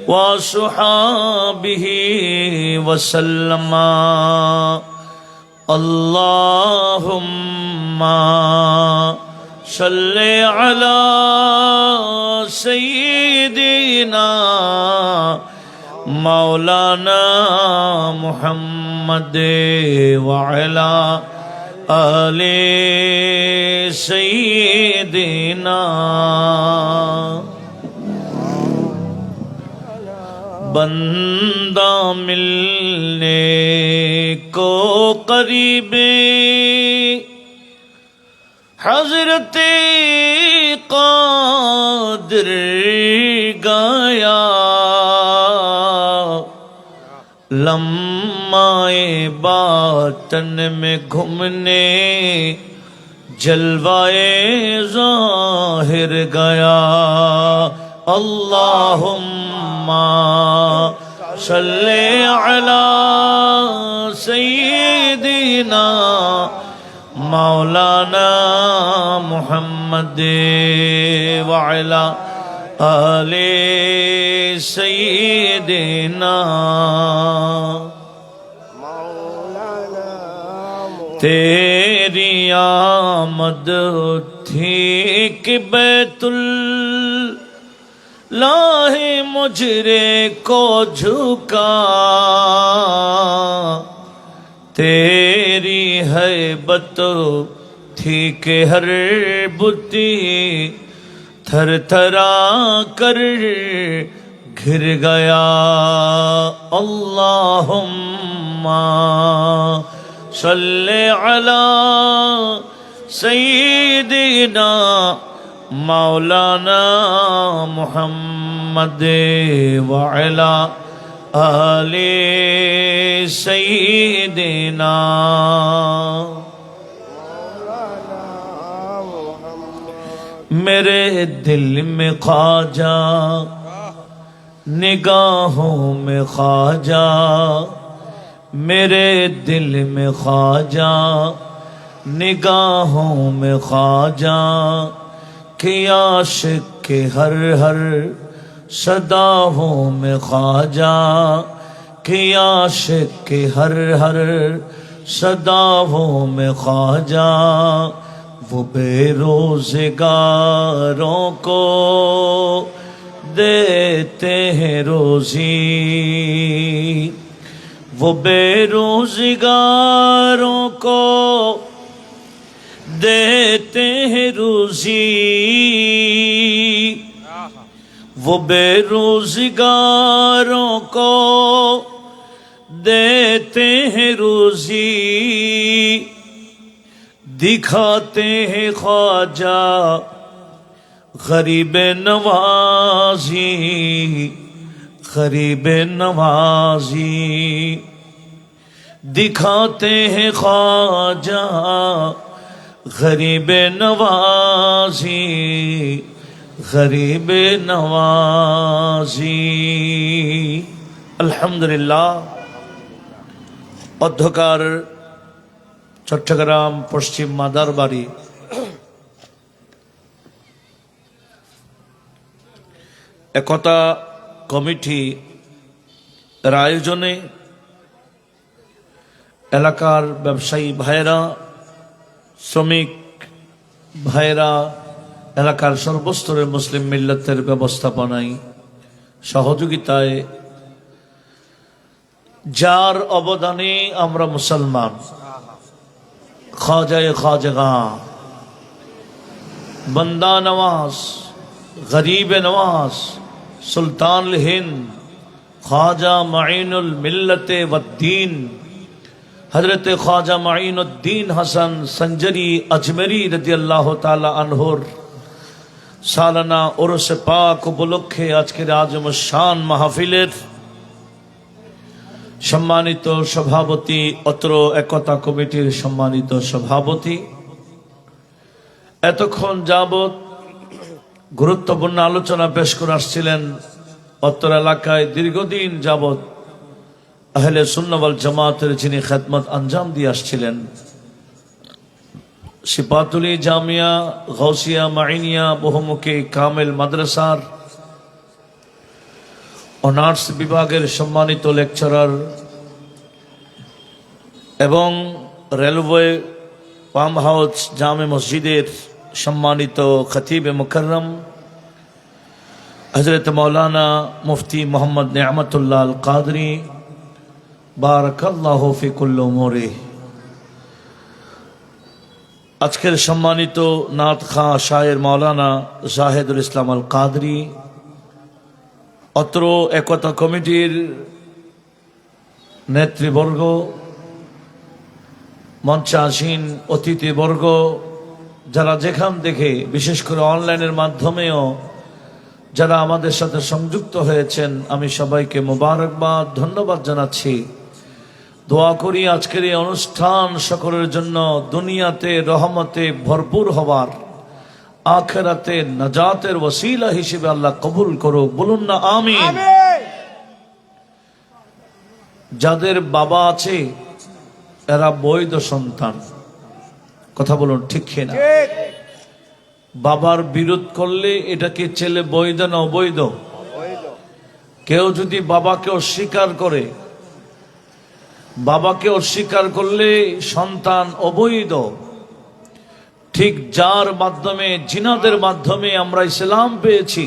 وصحابه وسلم اللهم صل على سيدنا مولانا محمد وعلى آل سيدنا بندہ ملنے کو قریب حضرت قادر گایا لمحہ باطن میں گھومنے جلوائے ظاہر گیا اللہم صلی علی سیدنا مولانا محمد وعلی آل سیدنا تیری آمد تھی کہ بیت اللہ مجرے کو جھکا تیری ہیبت تھی کہ ہر بتی تھر تھرا کر گر گیا اللہم صلی علی سیدنا مولانا محمد وعلی آل سیدنا میرے دل میں خواجہ نگاہوں میں خواجہ میرے دل میں خواجہ نگاہوں میں خواجہ کہ عاشق کے ہر ہر صداؤں میں خواجہ کہ عاشق کے ہر ہر صداؤں میں خواجہ وہ بے روزگاروں کو دیتے ہیں روزی وہ بے روزگاروں کو دیتے ہیں روزی وہ بے روزگاروں کو دیتے ہیں روزی دکھاتے ہیں خواجہ غریب نوازی غریب نوازی دکھاتے ہیں خواجہ غریب نوازی غریب نوازی আলহামদুলিল্লাহ অধ্যকার চট্টগ্রাম পশ্চিম মাদারবাড়ি একতা কমিটি এর আয়োজনে এলাকার ব্যবসায়ী ভাইরা শ্রমিক ভাইরা এলাকার সর্বস্তরের মুসলিম মিল্লাতের ব্যবস্থাপনায় সহযোগিতায় যার অবদানে আমরা মুসলমান খাজায়ে খাজগা বন্দা নওয়াজ গরিব নওয়াজ সুলতান হিন্দ খাজা মাইনুল মিল্লতে ওদ্দীন حضرت خواجہ معین الدین حسن سنجری اجمری رضی اللہ تعالی عنہর সালানা উরুস পাক উপলক্ষে আজকের আজম শান মাহফিলের সম্মানিত সভাপতি অত্র একতা কমিটির সম্মানিত সভাপতি এতক্ষণ যাবত গুরুত্বপূর্ণ আলোচনা পেশ করে আসছিলেন অত্র এলাকায় দীর্ঘদিন যাবত আহলে সুন্নাহ ওয়াল জামাতের যিনি খিদমত আঞ্জাম দিয়ে আসছিলেন সিপাতুলি জামিয়া গৌসিয়া মাইনিয়া বহুমুখী কামিল মাদ্রাসার অনার্স বিভাগের সম্মানিত লেকচারার এবং রেলওয়ে পাম্প হাউস জামে মসজিদের সম্মানিত খতিব মুকররম হযরত মাওলানা মুফতি মোহাম্মদ নিয়ামতুল্লাহ আল কাদরি বারাকাল্লাহু ফি কুল্লি উমুরি। আজকের সম্মানিত নাত খাঁ শায়ের মাওলানা জাহেদুল ইসলাম আল কাদরি, অত্র একতা কমিটির নেতৃবর্গ, মঞ্চাসীন অতিথিবর্গ, যারা যেখান থেকে বিশেষ করে অনলাইনের মাধ্যমেও যারা আমাদের সাথে সংযুক্ত হয়েছেন, আমি সবাইকে মোবারকবাদ ধন্যবাদ জানাচ্ছি। দোয়া করি আজকের এই অনুষ্ঠান সকলের জন্য দুনিয়াতে রহমতে ভরপুর হবার, আখিরাতে নাজাতের ওসিলা হিসেবে আল্লাহ কবুল করুক। বলুন না আমিন। যাদের বাবা আছে এরা বৈধ সন্তান, কথা বলুন ঠিক কিনা? বাবার বিরোধ করলে এটাকে ছেলে বৈধ না অবৈধ? কেউ যদি বাবাকে অস্বীকার করে, বাবাকে অস্বীকার করলে সন্তান অবৈধ। ঠিক যার মাধ্যমে, জিনাদের মাধ্যমে আমরা ইসলাম পেয়েছি,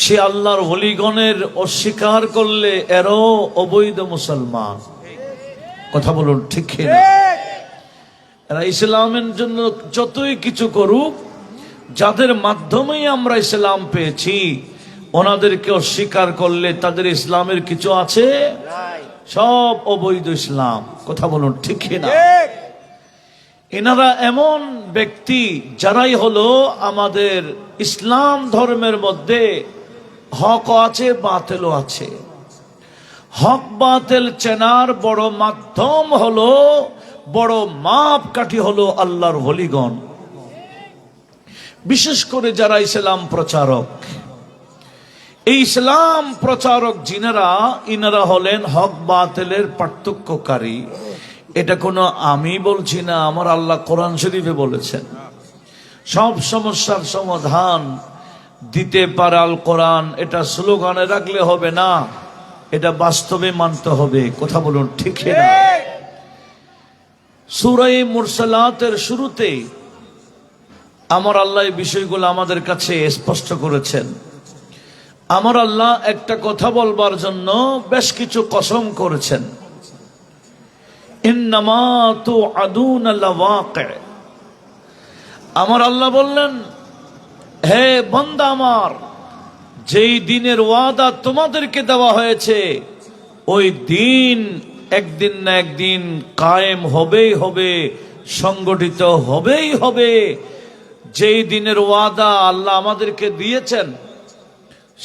সে আল্লাহর ওলিগণের অস্বীকার করলে এরও অবৈধ মুসলমান। কথা বলুন ঠিক কিনা? এরা ইসলামের জন্য যতই কিছু করুক, যাদের মাধ্যমেই আমরা ইসলাম পেয়েছি, ওনাদেরকে অস্বীকার করলে তাদের ইসলামের কিছু আছে? সব অবৈধ ইসলাম। কথা বলুন ঠিক কিনা? এনারা এমন ব্যক্তি যারাই হলো আমাদের ইসলাম ধর্মের মধ্যে হক আছে বাতিলও আছে। হক বাতিল চেনার বড় মাধ্যম হলো, বড় মাপকাঠি হলো আল্লাহর ওলিগণ, বিশেষ করে যারা ইসলাম প্রচারক। এই ইসলাম প্রচারক যিনারা, ইনারা হলেন হক বাতিলের পার্থক্যকারী। এটা কোনো আমি বলছি না, আমার আল্লাহ কোরআন শরীফে বলেছেন। সব সমস্যার সমাধান দিতে পারে আল কোরআন। এটা স্লোগানে রাখলে হবে না, এটা বাস্তবে মানতে হবে। কথা বলুন ঠিক না? সূরা মুরসালাতের শুরুতে আমার আল্লাহ এই বিষয়গুলো আমাদের কাছে স্পষ্ট করেছেন। আমার আল্লাহ একটা কথা বলবার জন্য বেশ কিছু কসম করেছেন। ইন্নামা তুআদুনা লাওয়াকি। আমার আল্লাহ বললেন, হে বান্দা আমার, যেই দিনের ওয়াদা তোমাদেরকে দেওয়া হয়েছে, ওই দিন একদিন না একদিন কায়েম হবেই হবে, সংগঠিত হবেই হবে। যেই দিনের ওয়াদা আল্লাহ আমাদেরকে দিয়েছেন,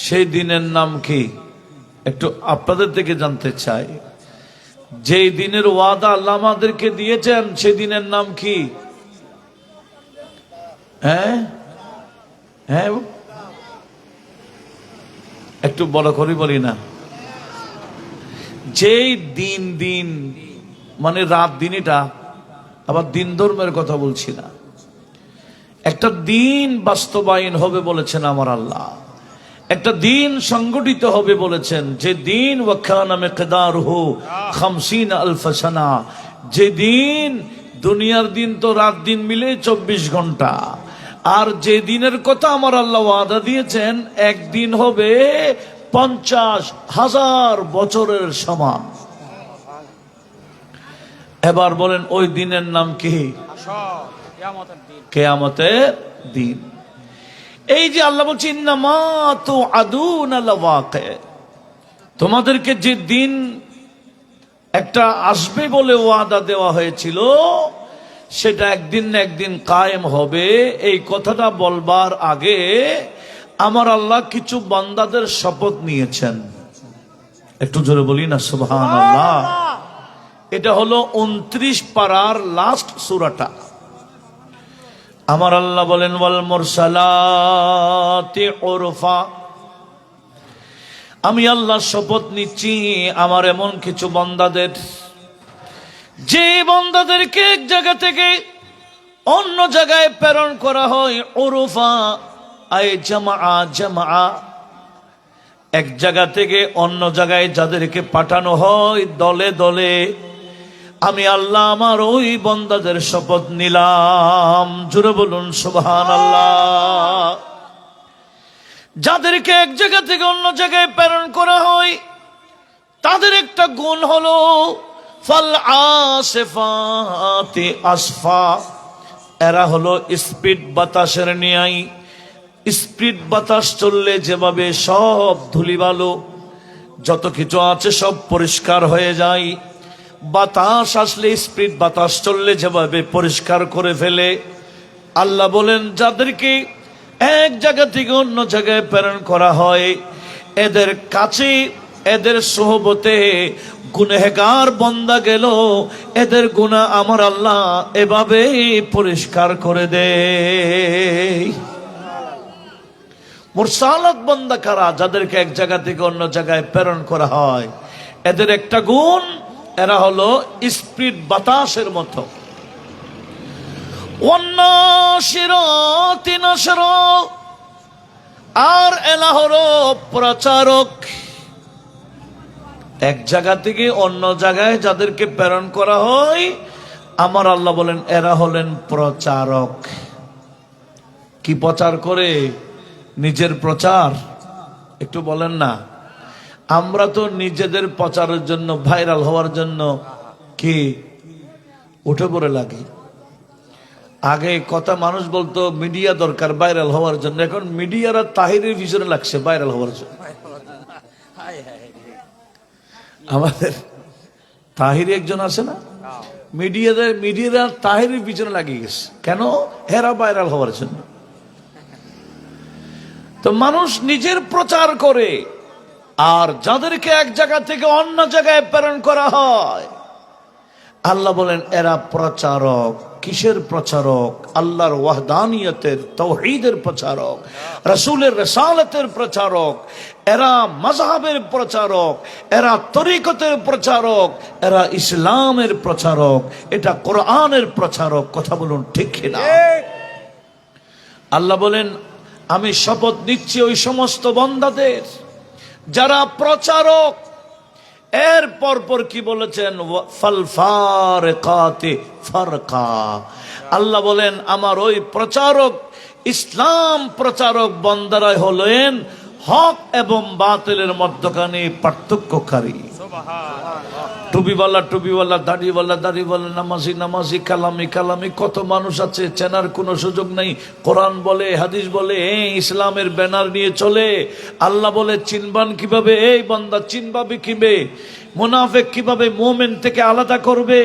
সেই দিনের নাম কি? একটু আপনাদের থেকে জানতে চাই। যেই দিনের ওয়াদা আল্লাহ আমাদেরকে দিয়েছেন, সেই দিনের নাম কি? হ্যাঁ হ্যাঁ, একটু বড় করে বলি না। যেই দিন, দিন মানে রাত দিন, এটা আবার দিন ধর্মের কথা বলছি না। একটা দিন বাস্তবায়ন হবে বলেছেন আমার আল্লাহ, একটা দিন সংগঠিত হবে বলেছেন। যে দিন ওয়াকানা মিকদারুহু 50 আলফ সানা, যে দিন, দুনিয়ার দিন তো রাত দিন মিলে 24 ঘন্টা। আর যে দিনের কথা আমার আল্লাহ ওয়াদা দিয়েছেন, একদিন হবে 50,000 বছরের সমান। এবার বলেন ওই দিনের নাম কি? কিয়ামতের দিন। এই যে আল্লাহ বলছেন ইন্নামা তুআদুনা লাওয়াকি, তোমাদেরকে যে দিন একটা আসবে বলে ওয়াদা দেওয়া হয়েছিল, সেটা একদিন না একদিন কায়েম হবে। এই কথাটা বলবার আগে আমার আল্লাহ কিছু বান্দাদের শপথ নিয়েছেন। একটু জোরে বলি না সুবহানাল্লাহ। এটা হলো 29 পারার লাস্ট সূরাটা। আমার আল্লাহ বলেন ওয়াল মুরসালাতি উরফা। আমি আল্লাহ শপথ নিচ্ছি আমার এমন কিছু বান্দাদের, যে বান্দাদেরকে এক জায়গা থেকে অন্য জায়গায় প্রেরণ করা হয়। উরফা আই জামা, জামা এক জায়গা থেকে অন্য জায়গায় যাদেরকে পাঠানো হয় দলে দলে, আমি আল্লাহ আমার ওই বান্দাদের শপথ নিলাম, জোরে বলুন সুবহানাল্লাহ। যাদেরকে এক জায়গা থেকে অন্য জায়গায় প্রেরণ করা হয় তাদের একটা গুণ হলো ফাল আসিফাতি আসফা, এরা হলো স্পিড বাতাসের ন্যায়। স্পিড বাতাস চললে যেভাবে সব ধুলিবালু যত কিছু আছে সব পরিষ্কার হয়ে যায়, বাতাস আসলে স্পিড বাতাস চললে যেভাবে পরিষ্কার করে ফেলে, আল্লাহ বলেন যাদেরকে এক জায়গা থেকে অন্য জায়গায় প্রেরণ করা হয় এদের কাছে, এদের সোহবতে গুনহগার বান্দা গেল, এদের গুনাহ আমার আল্লাহ এভাবে পরিষ্কার করে দেয়। মুরসালাত বান্দা কারা? যাদেরকে এক জায়গা থেকে অন্য জায়গায় প্রেরণ করা হয় এদের একটা গুণ, এরা হলো স্পিড বাতাসের মতো। ওয়ান্নাশিরাতি নাশরা, আর এরা হলো প্রচারক। এক জায়গা থেকে অন্য জায়গায় যাদেরকে প্রেরণ করা হয় আমার আল্লাহ বলেন এরা হলেন প্রচারক। কি প্রচার করে? নিজের প্রচার। একটু বলেন না, আমরা তো নিজেদের প্রচারের জন্য, ভাইরাল হওয়ার জন্য কি উঠে পড়ে লাগে। আগে কথা মানুষ বলতো মিডিয়া দরকার ভাইরাল হওয়ার জন্য, এখন মিডিয়ারা তাহিরের পিছনে লাগছে ভাইরাল হওয়ার জন্য। আমাদের তাহিরি একজন আছে না, মিডিয়ারা তাহিরের পিছনে লাগিয়ে গেছে। কেন? হেরা ভাইরাল হওয়ার জন্য। তো মানুষ নিজের প্রচার করে, আর যাদেরকে এক জায়গা থেকে অন্য জায়গায় প্রেরণ করা হয় আল্লাহ বলেন এরা প্রচারক। কিসের প্রচারক? আল্লাহর ওয়াহদানিয়তের, তাওহীদের প্রচারক, রাসূলের রিসালাতের প্রচারক, এরা মাযহাবের প্রচারক, এরা তরিকতের প্রচারক, এরা ইসলামের প্রচারক, এটা কোরআনের প্রচারক। কথা বলুন ঠিক কিনা? আল্লাহ বলেন আমি শপথ নিচ্ছি ওই সমস্ত বান্দাদের যারা প্রচারক। এর পর কি বলেছেন? ফাল ফারিকাতি ফারকা। আল্লাহ বলেন আমার ওই প্রচারক, ইসলাম প্রচারক বান্দারাই হলেন হক এবং বাতিলের মধ্যখানে পার্থক্যকারী। টুপিওয়ালা, দাড়িওয়ালা, নামাজি, কালামি কত মানুষ আছে, চেনার কোনো সুযোগ নেই। কোরআন বলে, হাদিস বলে, ইসলামের ব্যানার নিয়ে চলে। আল্লাহ বলে চিনবান কিভাবে? এই বান্দা চিনবাবে কিভাবে? মুনাফিক কিভাবে মুমিন থেকে আলাদা করবে?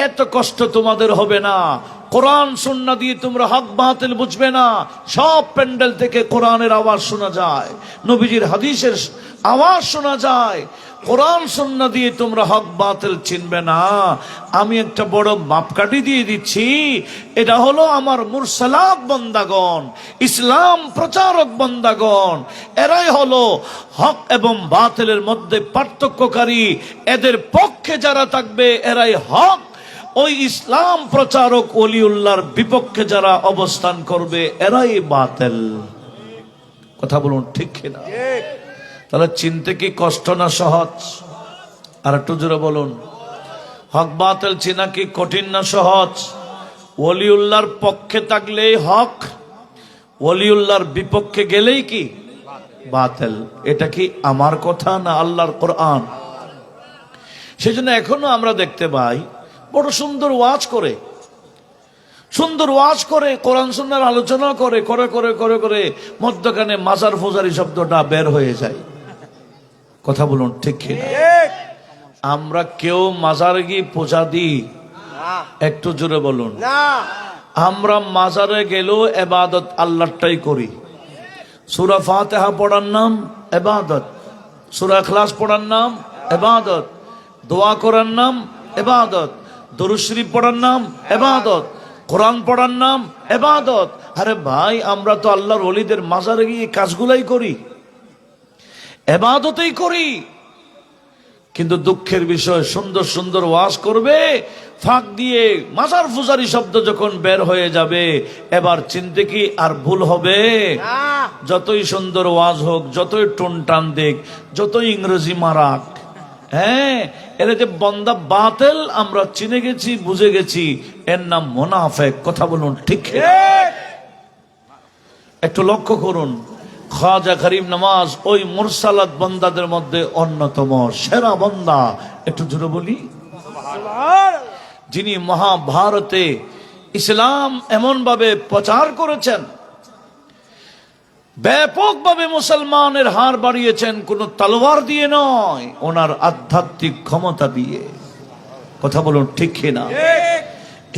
এত কষ্ট তোমাদের হবে না। কোরআন সুন্নাহ দিয়ে তোমরা হক বাতিল বুঝবে না। সব প্যান্ডেল থেকে কোরআনের আওয়াজ শোনা যায়, নবীজির হাদিসের আওয়াজ শোনা যায়। কোরআন সুন্নাহ দিয়ে তোমরা হক বাতিল চিনবে না। আমি একটা বড় মাপকাঠি দিয়ে দিচ্ছি, এটা হলো আমার মুরসালাত বান্দাগণ, ইসলাম প্রচারক বান্দাগণ। এরাই হলো হক এবং বাতিলের মধ্যে পার্থক্যকারী। এদের পক্ষে যারা থাকবে এরাই হক, ওই ইসলাম প্রচারক ওলিউল্লাহর বিপক্ষে যারা অবস্থান করবে এরাই বাতিল। কথা বলুন ঠিক কিনা? তাহলে চিনতে কি কষ্ট না সহজ? আর একটু জোরে বলুন। হক বাতিল চিনা কি কঠিন না সহজ? ওলিউল্লাহর পক্ষে থাকলেই হক, ওলিউল্লাহর বিপক্ষে গেলেই কি বাতিল। এটা কি আমার কথা না আল্লাহর কোরআন? সেজন্য এখনো আমরা দেখতে পাই বড় সুন্দর ওয়াজ করে কোরআন সুন্নাহর আলোচনা করে করে করে করে করে মধ্যখানে মাজার ফুজারি শব্দটা বের হয়ে যায়। কথা বলুন ঠিক কিনা? আমরা কেউ মাজারে গিয়ে পূজা দিই? একটু জোরে বলুন। আমরা মাজারে গেলেও ইবাদত আল্লাহরটাই করি। সূরা ফাতিহা পড়ার নাম ইবাদত, সূরা ইখলাস পড়ার নাম ইবাদত, দোয়া করার নাম ইবাদত, দরুদ শরীফ পড়ার নাম ইবাদত, কোরআন পড়ার নাম ইবাদত। আরে ভাই, আমরা তো আল্লাহর ওলিদের মাজারে গিয়ে কাজগুলাই করি, ইবাদতই করি। কিন্তু দুঃখের বিষয় সুন্দর সুন্দর ওয়াজ করবে, ফাঁক দিয়ে মাজার ফুজারি শব্দ যখন বের হয়ে যাবে, এবার চিনতে কি আর ভুল হবে? যতই সুন্দর ওয়াজ হোক, যতই টুনটান দিক, যতই ইংরেজি মারাক, হ্যাঁ, এর যে বন্দা বাতিল আমরা চিনে গেছি, বুঝে গেছি, এর নাম মুনাফিক। কথা বলুন ঠিক? একটু লক্ষ্য করুন, খাজা গরিব নওয়াজ ওই মুরসালাত বান্দাদের মধ্যে অন্যতম সেরা বান্দা। একটু জোরে বলি, যিনি মহাভারতে ইসলাম এমন ভাবে প্রচার করেছেন, ব্যাপকভাবে মুসলমানের হার বাড়িয়েছেন, কোন তলোয়ার দিয়ে নয়, ওনার আধ্যাত্মিক ক্ষমতা দিয়ে। কথা বলুন ঠিক কিনা?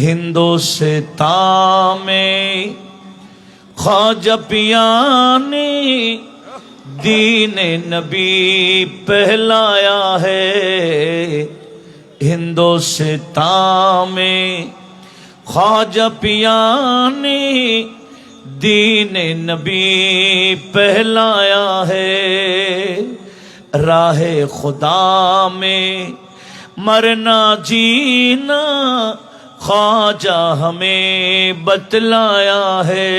হিন্দুস্তানে ख्वाजा पिया ने दीन नबी पहलाया है, हिंदुस्तान में ख्वाजा पिया ने दीन नबी पहलाया है, राह खुदा में मरना जीना ख्वाजा हमें बतलाया है,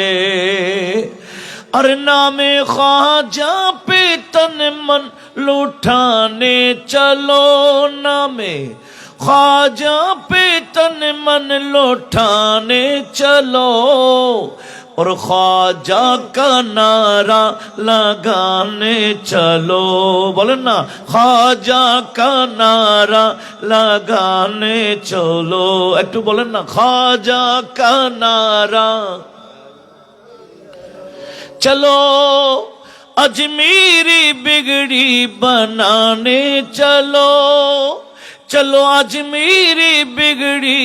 और नामे ख्वाजा पे तन मन लुटाने चलो, नामे ख्वाजा पे तन मन लुटाने चलो, और ख्वाजा का नारा लगाने चलो। बोलें ना, ख्वाजा का नारा लगाने चलो। একটু বলেন না, ख्वाजा का नारा चलो, अजमेरी बिगड़ी बनाने चलो, चलो अजमेरी बिगड़ी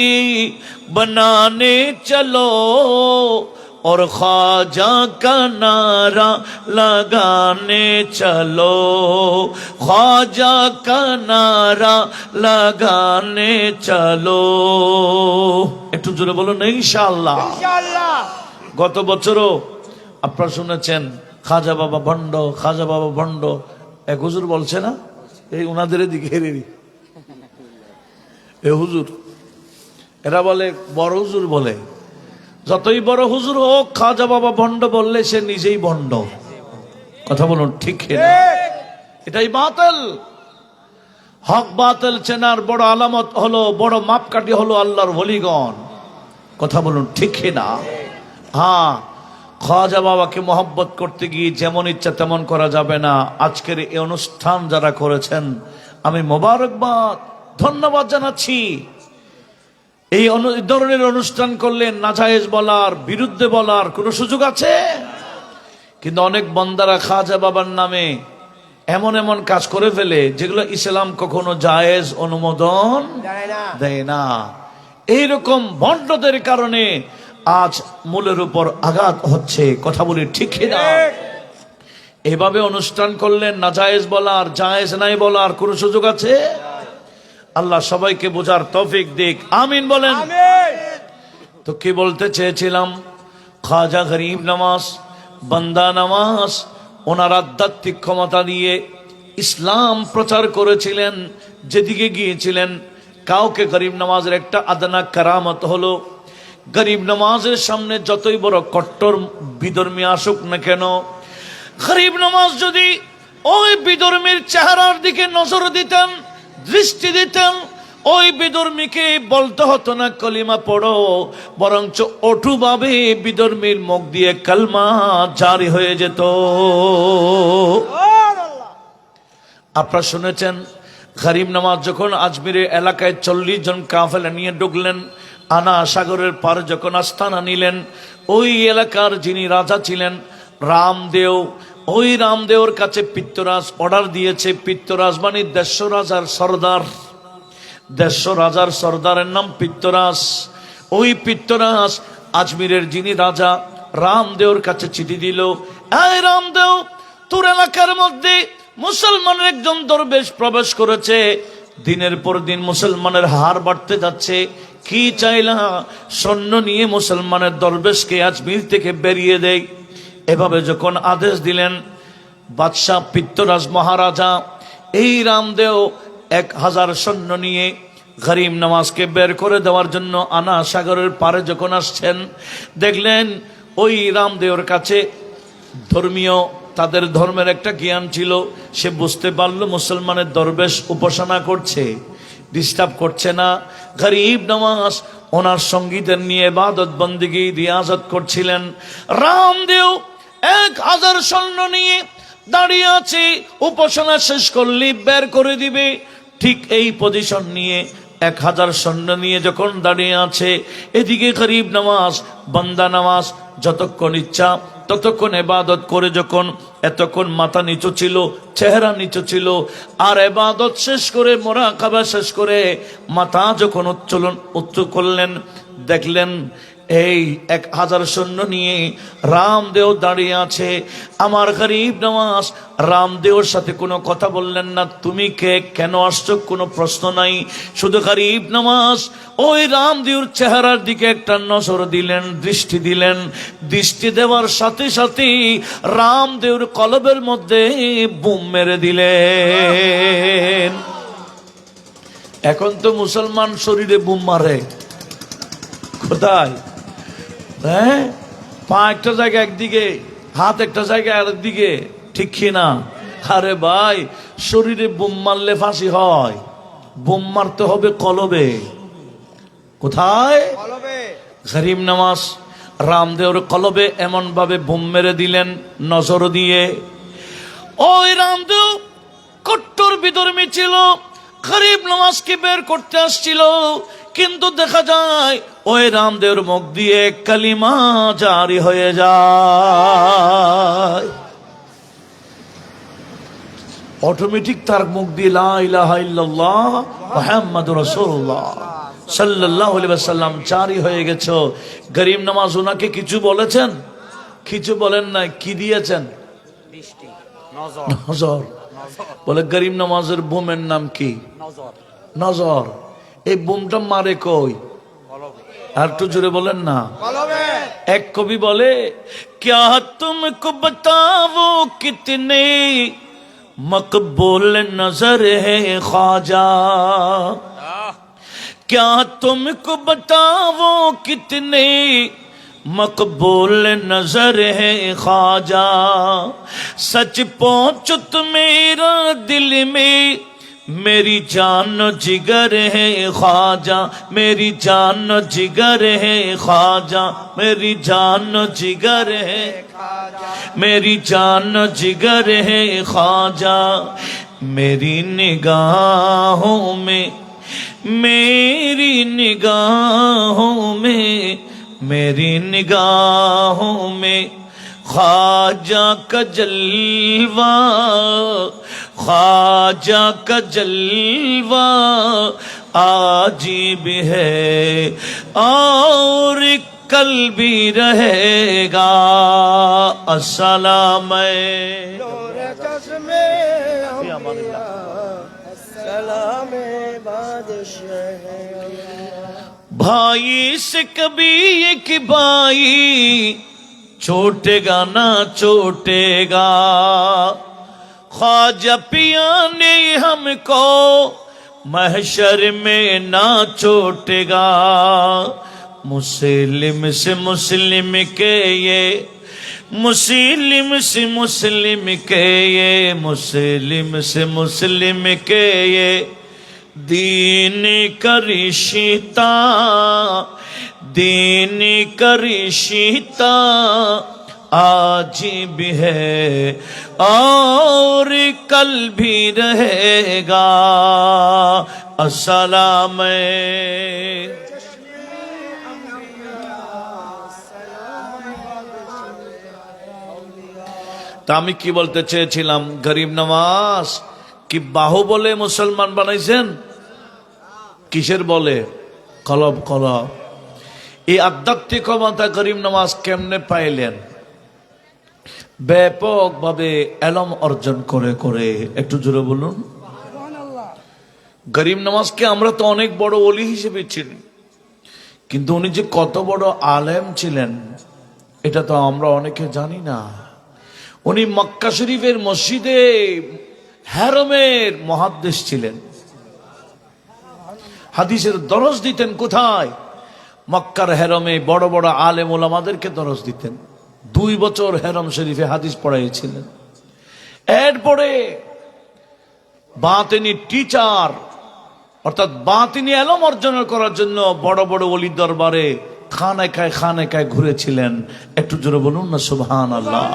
बनाने चलो, और ख्वाजा का नारा लगाने चलो, ख्वाजा का नारा लगाने चलो। একটু জোরে বলুন না ইনশাআল্লাহ। গত বছরও আপনারা শুনেছেন খাজা বাবা ভণ্ড, খাজা বাবা ভণ্ড। এক হুজুর বলছে না, এই উনাদের দিকে হেরেরি এ হুজুর, এরা বলে বড় হুজুর বলে, যতই বড় হুজুর হোক খাজা বাবা ভণ্ড বললে সে নিজেই ভণ্ড। কথা বলুন ঠিক না? এটাই বাতিল। হক বাতিল চেনার বড় আলামত হলো, বড় মাপকাঠি হলো আল্লাহর ওলিগণ। কথা বলুন ঠিক না? হ্যাঁ, খাজা বাবাকে মহব্বত করতে গিয়ে যেমন ইচ্ছা তেমন করা যাবে না। আজকের এই অনুষ্ঠান যারা করেছেন আমি মোবারকবাদ, ধন্যবাদ জানাচ্ছি। এই ধরনের অনুষ্ঠান করলে নাজায়েজ বলার, বিরুদ্ধে বলার কোন সুযোগ আছে? কিন্তু অনেক বান্দারা খাজা বাবার নামে এমন এমন কাজ করে ফেলে যেগুলো ইসলাম কখনো জায়েজ অনুমোদন দেয় না। এইরকম ভণ্ডদের কারণে আজ মূলের উপর আঘাত হচ্ছে। কথা বলি ঠিক না? এভাবে অনুষ্ঠান করলে নাজায়েজ বলার, জায়েজ নাই বলার কোন সুযোগ আছে? আল্লাহ সবাইকে বোঝার তৌফিক দিক, আমিন বলেন। তো কি বলতে চেয়েছিলাম, খাজা গরিব নওয়াজ, বান্দা নওয়াজ ওনার আধ্যাত্মিক ক্ষমতা দিয়ে ইসলাম প্রচার করেছিলেন। যেদিকে গিয়েছিলেন কাউকে গরিব নওয়াজের একটা আদনা কারামত হলো, গরিব নওয়াজের সামনে যতই বড় কট্টর বিধর্মী আসুক না কেন, গরিব নওয়াজ যদি ওই বিধর্মীর চেহারার দিকে নজর দিতেন, দৃষ্টি দিতেন, ওই বিধর্মীকে বলতে হতো না কলিমা পড়ো, বরঞ্চ অটুভাবে বিধর্মীর মুখ দিয়ে কালমা জারি হয়ে যেত। আপনারা শুনেছেন গরিব নওয়াজ যখন আজমিরের এলাকায় 40 জন কাফেলা নিয়ে ঢুকলেন, আনা সাগরের পার যখন আস্থানা নিলেন, ওই এলাকার যিনি রাজা ছিলেন রামদেও, ওই রামদেওর কাছে পিত্তরাজ অর্ডার দিয়েছে। পিত্তরাজ মানে দেড়শো রাজার সর্দার, 150 রাজার সর্দারের নাম পিত্তরাজ। ওই পিত্তরাজ আজমিরের যিনি রাজা রামদেওর কাছে চিঠি দিল, এই রামদেও, তোর এলাকার মধ্যে মুসলমানের একজন দরবেশ প্রবেশ করেছে, দিনের পর দিন মুসলমানের হার বাড়তে যাচ্ছে, কি চাইলা সৈন্য নিয়ে মুসলমানের দরবেশকে আজমির থেকে বেরিয়ে দেয়। এভাবে যখন আদেশ দিলেন বাদশাহ পিত্তরাজ মহারাজা, এই রামদেও 1000 সৈন্য নিয়ে গরিব নওয়াজকে বের করে দেওয়ার জন্য আনা সাগরের পারে যখন আসছেন, দেখলেন ওই রামদেওর কাছে ধর্মীয়, তাদের ধর্মের একটা জ্ঞান ছিল। সে বুঝতে পারলো মুসলমানের দরবেশ উপাসনা করছে, ডিস্টার্ব করছে না। গরিব নওয়াজ ওনার সঙ্গীদের নিয়ে ইবাদত বন্দেগী রিয়াজত করছিলেন। রামদেও 1000 সৈন্য নিয়ে দাঁড়িয়ে আছে, উপাসনা শেষ করলে বের করে দিবে। ঠিক এই পজিশন নিয়ে 1000 সৈন্য নিয়ে যখন দাঁড়িয়ে আছে, এদিকে গরিব নওয়াজ বান্দা নওয়াজ যতক্ষণ ইচ্ছা ততক্ষণ ইবাদত করে, যখন এতক্ষণ মাথা নিচু ছিল, চেহারা নিচু ছিল, আর ইবাদত শেষ করে মুরাকাবা শেষ করে মাথা যখন উচ্চ করলেন, দেখলেন এই 1000 সৈন্য নিয়ে রামদেও দাঁড়িয়ে আছে। আমার গরিব নওয়াজ রামদেওর সাথে কোনো কথা বললেন না, তুমি কে, কেন আসছো, কোনো প্রশ্ন নাই। শুধু গরিব নওয়াজ ওই রামদেওর চেহারার দিকে একটা নজর দিলেন, দৃষ্টি দিলেন। দৃষ্টি দেওয়ার সাথে সাথে রামদেওর কলবের মধ্যে বুম মেরে দিলেন। এখন তো মুসলমান শরীরে বুম মারে কোথায়? হ্যাঁ, পা একটা জায়গায় একদিকে, হাত একটা জায়গায় আরেকদিকে, ঠিক কি না? আরে ভাই, শরীরে বুম মারলে ফাঁসি হয়, বুম মারতে হবে কলবে। কোথায়? গরিব নওয়াজ রামদেওর কলবে এমন ভাবে বুম মেরে দিলেন নজর দিয়ে। ওই রামদেও কট্টর বিধর্মী ছিল, গরিব নওয়াজকে বের করতে আসছিল, কিন্তু দেখা যায় ওই রামদেওর মুখ দিয়ে কালিমা জারি হয়ে যায়, অটোমেটিক তার মুখ দিয়ে লা ইলাহা ইল্লাল্লাহ মুহাম্মাদুর রাসূলুল্লাহ সাল্লাল্লাহু আলাইহি ওয়াসাল্লাম জারি হয়ে গেছে। গরিব নওয়াজ ওনাকে কিছু বলেছেন? কিছু বলেন না। কি দিয়েছেন? নজর। বলে গরিব নওয়াজের বুমের নাম কি? নজর। এই বুমটা মারে কই? আর একটু জোরে বলেন না। এক কবি বলে, क्या तुमको बताओ कितने मकबूल नजर है ख्वाजा, क्या तुमको बताओ कितने मकबूल नजर है ख्वाजा, सच पहुंचो तो मेरा दिल में मेरी जान जिगर है ख्वाजा, मेरी जान जिगर है ख्वाजा, मेरी जान जिगर है, मेरी जान जिगर है ख्वाजा, मेरी निगाहों में, मेरी निगाहों में, मेरी निगाहों में ख्वाजा का जलवा, ख्वाजा का जलवा आजीब है और कल भी रहेगा। अस्सलाम भाई से कभी एक भाई छोटेगा ना छोटेगा, ख्वाजा पिया ने हमको महशर में ना छोटेगा, मुस्लिम से मुस्लिम के ये, मुस्लिम से मुस्लिम के ये, मुस्लिम से मुस्लिम के ये दीन का रिश्ता, दीन का रिश्ता आज भी है और कल भी रहेगा। अस्सलाम। তা আমি কি বলতে চেয়েছিলাম, গরিব নওয়াজ কি বাহুবলে মুসলমান বানাইছেন? কিসের বলে? কলব। কলব। এই আধ্যাত্মিক ক্ষমতা গরিব নওয়াজ কেমনে পাইলেন? ব্যাপকভাবে এলম অর্জন করে করে। একটু জোরে বলুন। গরিব নওয়াজকে আমরা তো অনেক বড় ওলি হিসেবে চিনি, কিন্তু উনি যে কত বড় আলেম ছিলেন এটা তো আমরা অনেকে জানি না। উনি মক্কা শরীফের মসজিদে হারামের মুহাদ্দিস ছিলেন। হাদিসের দরস দিতেন কোথায়? মক্কার হেরমে বড় বড় আলেম ওলামাদেরকে দরস দিতেন। 2 বছর হেরম শরীফে হাদিস পড়াইছিলেন। এরপরে বাতিনি টিচার অর্থাৎ বাতিনি এলম অর্জন করার জন্য বড় বড় ওলির দরবারে খানে খায় ঘুরেছিলেন। একটু জোরে বলুন না সুবহানাল্লাহ।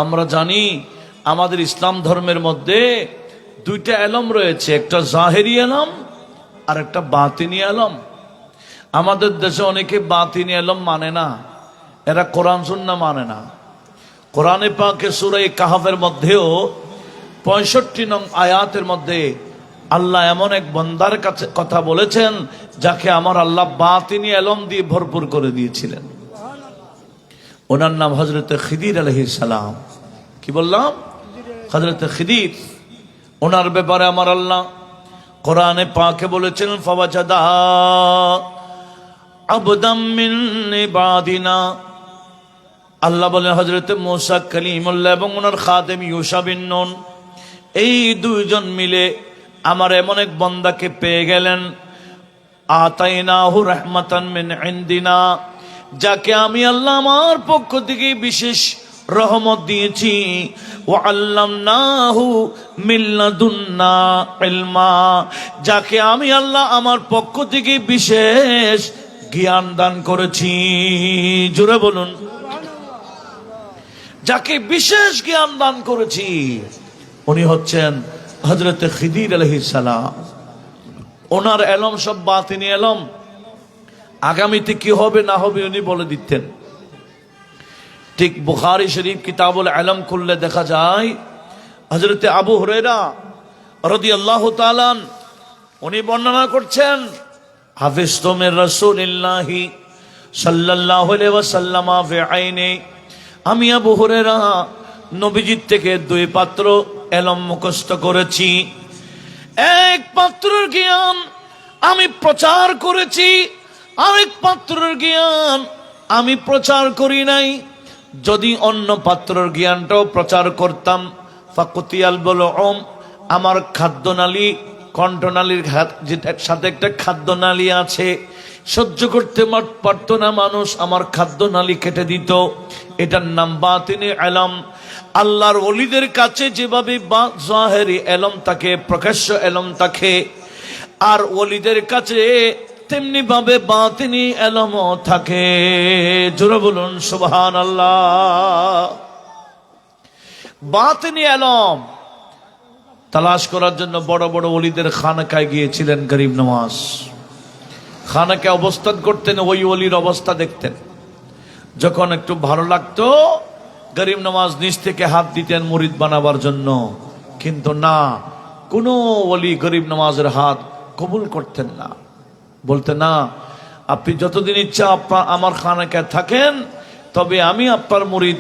আমরা জানি আমাদের ইসলাম ধর্মের মধ্যে 2টা এলম রয়েছে, একটা জাহেরি এলম আর একটা বাতিনি এলম। আমাদের দেশে অনেকে বাতিনি এলম মানে না, এরা কোরআন সুন্নাহ মানে না। কোরআনে পাকে সূরা কাহফের মধ্যেও 65 নং আয়াতের মধ্যে আল্লাহ এমন এক বান্দার কাছে কথা বলেছেন যাকে আমার আল্লাহ বাতিনি এলম দিয়ে ভরপুর করে দিয়েছিলেন। ওনার নাম হযরতে খিদির আলাইহিস সালাম। কি বললাম? হযরতে খিদির। ওনার ব্যাপারে আমার আল্লাহ কোরআনে পাকে বলেছেন ফাওয়াজাদা আবদাম মিন ইবাদিনা। আল্লাহ বলেন হযরতে মূসা কালিমুল্লাহ এবং ওনার খাদেম ইউশা বিন নুন, এই 2 জন মিলে আমার এমন এক বান্দাকে পেয়ে গেলেন। আতাইনাহু রাহমাতান মিন ইনদিনা, যাকে আমি আল্লাহ আমার পক্ষ থেকে বিশেষ রহমত দিয়েছি। ওয়া আল্লামনাহু মিন লাদুন্না ইলমা, যাকে আমি আল্লাহ আমার পক্ষ থেকে বিশেষ জ্ঞান দান করেছি। জোরে বলুন, যাকে বিশেষ জ্ঞান দান করেছি উনি হচ্ছেন হযরতে খিদির আলাইহিস সালাম। ওনার এলম সব বাতিনি এলম, আগামীতে কি হবে না হবে উনি বলে দিতেন। ঠিক বুখারী শরীফ কিতাবুল ইলম খুললে দেখা যায় হযরতে আবু হুরায়রা রাদিয়াল্লাহু তাআলা উনি বর্ণনা করছেন, হাফিজতু মির রাসূলিল্লাহি সাল্লাল্লাহু আলাইহি ওয়াসাল্লাম ফি আইনি, আমি আবু হুরায়রা নবীজির থেকে 2 পাত্র এলম মুখস্থ করেছি। এক পাত্রের জ্ঞান আমি প্রচার করেছি, আরেক পাত্রের জ্ঞান আমি প্রচার করি নাই। যদি অন্য পাত্রের জ্ঞানটাও প্রচার করতাম ফাকুতিয়াল বুলউম, আমার খাদ্যনালী কণ্ঠনালীর সাথে একটা খাদ্যনালী আছে, সহ্য করতে পারতো না মানুষ, আমার খাদ্যনালী কেটে দিত। এটার নাম বাতিনি ইলম। আল্লাহর ওলিদের কাছে যেভাবে জাহেরি ইলম থাকে, প্রকাশ্য ইলম থাকে, আর ওলিদের কাছে তেমনি ভাবে বাতিনি ইলমও থাকে। জোরে বলুন সুবহানাল্লাহ। বাতিনি ইলম তালাশ করার জন্য বড় বড় ওলিদের খানকায় গিয়েছিলেন গরিব নওয়াজ। খানাকে অবস্থান করতেন, ওই ওলির অবস্থা দেখতেন। যখন একটু ভালো লাগতো গরিব নওয়াজ নিজ থেকে হাত দিতেন মুরিদ বানাবার জন্য, কিন্তু না, কোনো ওলি গরিব নওয়াজের হাত কবুল করতেন না। বলতেন না, আপনি যতদিন ইচ্ছা আপনার আমার খানাকায় থাকেন, তবে আমি আপনার মুরিদ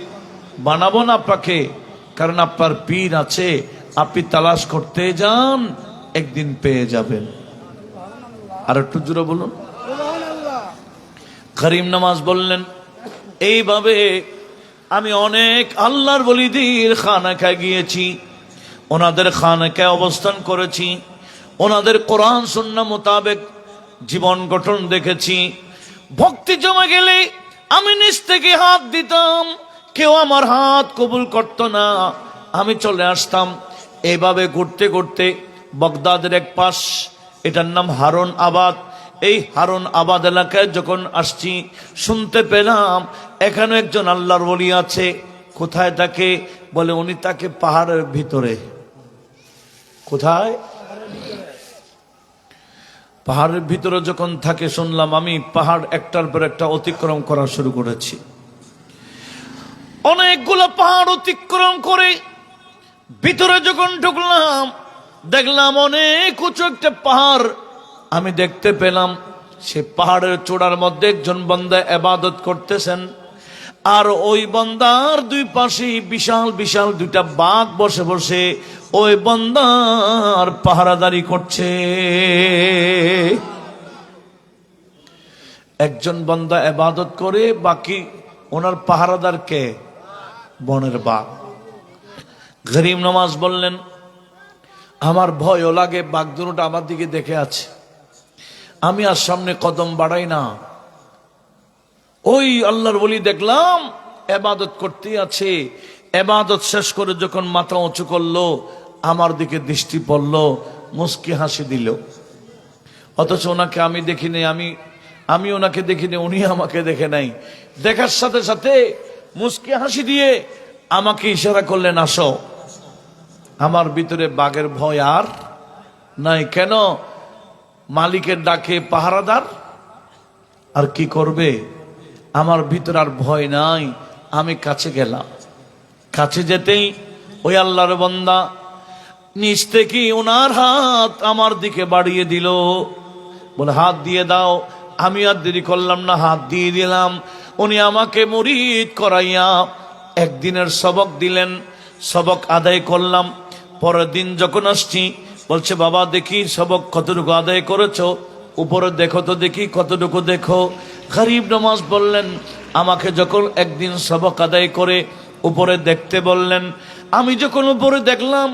বানাবো না আপনাকে, কারণ আপনার পীর আছে, আপনি তালাশ করতে যান, একদিন পেয়ে যাবেন। আর একটু জোরে বলুন। করিম নওয়াজ বললেন, এইভাবে আমি অনেক আল্লাহর ওলিদের খানাকায় গিয়েছি, ওনাদের খানাকায় অবস্থান করেছি, ওনাদের কোরআন সুন্নাহ মোতাবেক জীবন গঠন দেখেছি। ভক্তি জমে গেলে আমি নিজ থেকে হাত দিতাম, কেউ আমার হাত কবুল করত না, আমি চলে আসতাম। এইভাবে ঘুরতে ঘুরতে বাগদাদের এক পাশ, এটার নাম হারুন আবাদ। এই হারুন আবাদ এলাকায় যখন আসছি, শুনতে পেলাম এখানে একজন আল্লাহর ওলি আছে। কোথায় থাকে? বলে উনি তাকে পাহাড়ের ভিতরে। কোথায়? পাহাড়ের ভিতরে যখন থাকে শুনলাম, আমি পাহাড় একটার পর একটা অতিক্রম করা শুরু করেছি। অনেকগুলো পাহাড় অতিক্রম করে ভিতরে যখন ঢুকলাম, দেখলাম অনেক উঁচু একটা পাহাড় আমি দেখতে পেলাম। সে পাহাড়ের চূড়ার মধ্যে একজন বান্দা ইবাদত করতেছেন, আর ওই বান্দার 2 পাশে বিশাল বিশাল 2টা বাঘ বসে বসে ওই বান্দার পাহারাদারি করছে। একজন বান্দা ইবাদত করে, বাকি ওনার পাহারাদার কে? বনের বাঘ। গরিব নওয়াজ বললেন, আমার ভয়ও লাগে, বাঘ দুটোটা আমার দিকে দেখে আছে। আমি আর সামনে কদম বাড়াই না। ওই আল্লাহর ওলি দেখলাম ইবাদত করতে আছে, ইবাদত শেষ করে যখন মাথা উঁচু করলো, আমার দিকে দৃষ্টি পড়লো, মুস্কি হাসি দিল। অথচ ওনাকে আমি দেখিনি, আমি ওনাকে দেখিনি, উনি আমাকে দেখে নাই। দেখার সাথে সাথে মুস্কি হাসি দিয়ে আমাকে ইশারা করলেন, আসো। আমার ভিতরে বাঘের ভয় আর নাই। কেন? মালিকের ডাকে পাহারাদার, আর কি করবে? আমার ভিতর আর ভয় নাই। আমি কাছে গেলাম। কাছে যেতেই ওই আল্লাহর বান্দা নিচ থেকে ওনার হাত আমার দিকে বাড়িয়ে দিল, বলে হাত দিয়ে দাও। আমি আর দেরি করলাম না, হাত দিয়ে দিলাম। উনি আমাকে মুরিদ করাইয়া একদিনের সবক দিলেন। সবক আদায় করলাম। পরের দিন যখন আসছি, বলছে বাবা দেখি সবক কতটুকু আদায় করেছো, উপরে দেখো তো দেখি কতটুকু দেখো। গরিব নওয়াজ বললেন, আমাকে যখন একদিন সবক আদায় করে উপরে দেখতে বললেন, আমি যখন উপরে দেখলাম,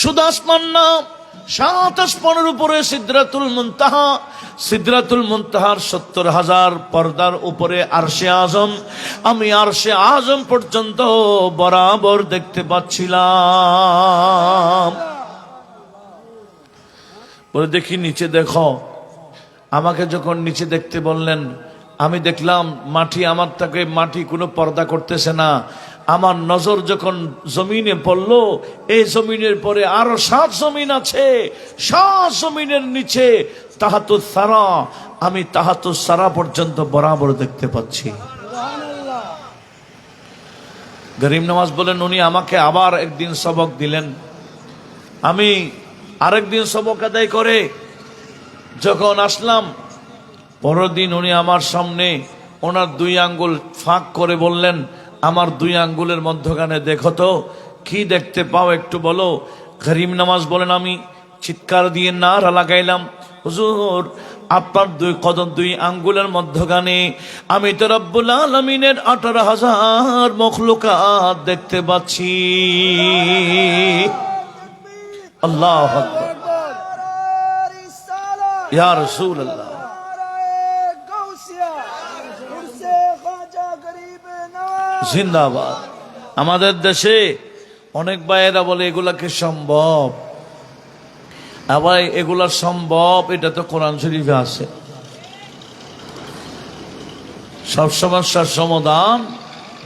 শুধু আসমান না, 7 আসমানের উপরে সিদরাতুল মুনতাহা, সিদরাতুল মুনতাহার 70,000 পর্দার উপরে আরশে আজম। আমি আরশে আজম পর্যন্ত বরাবর দেখতে পাচ্ছিলাম। বলে দেখি নিচে দেখো। আমাকে যখন নিচে দেখতে বললেন, আমি দেখলাম মাটি, আমার থেকে মাটি কোনো পর্দা করতেছে না। আমার নজর যখন জমিনে পড়লো, এই জমিনের পরে আরো 7 জমিন আছে, 7 জমিনের নিচে তাহাতুস সারা, আমি তাহাতুস সারা পর্যন্ত বরাবর দেখতে পাচ্ছি। গরিব নওয়াজ বলেন, উনি আমাকে আবার একদিন সবক দিলেন। আমি আরেকদিন সবক আদায় করে যখন আসলাম, পরের দিন উনি আমার সামনে ওনার 2 আঙ্গুল ফাঁক করে বললেন, আমার 2 আঙ্গুলের মধ্যখানে দেখো তো কি দেখতে পাও, একটু বলো। গরিব নওয়াজ বলেন, আমি চিৎকার দিয়ে নারা লাগাইলাম, হুজুর আপনার 2 আঙ্গুলের মধ্যখানে আমি তো রব্বুল আলামিনের 18,000 মখলুকাত দেখতে পাচ্ছি। আল্লাহু আকবার, ইয়া রাসূলুল্লাহ। জিন্দাবাদ। আমাদের দেশে অনেক ভাইয়েরা বলে এগুলাকে সম্ভব, আবার এগুলা সম্ভব, এটা তো কোরআন শরীফে আছে। সব সমস্যার সমাধান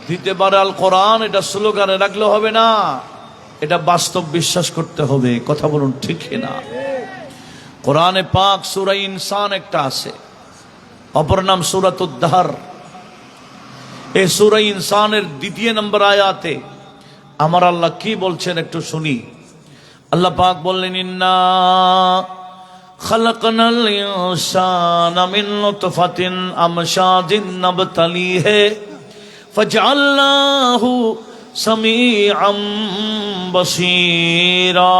দিতে পারে আল কোরআন, এটা স্লোগানে রাখলে হবে না, এটা বাস্তব বিশ্বাস করতে হবে। কথা বলুন ঠিক না? কোরআনে পাক সূরা ইনসান একটা আছে, অপর নাম সূরাতুদ দাহর। এই সূরা ইনসানের 2 নম্বর আয়াতে আমার আল্লাহ কি বলছেন একটু শুনি। আল্লাহ পাক বললেন, ইন্না খালাকনাল ইনসানা মিন নুতফাতিন আমশাজিন নাবতালিহি ফাজআলনাহু সামিআম বাসীরা।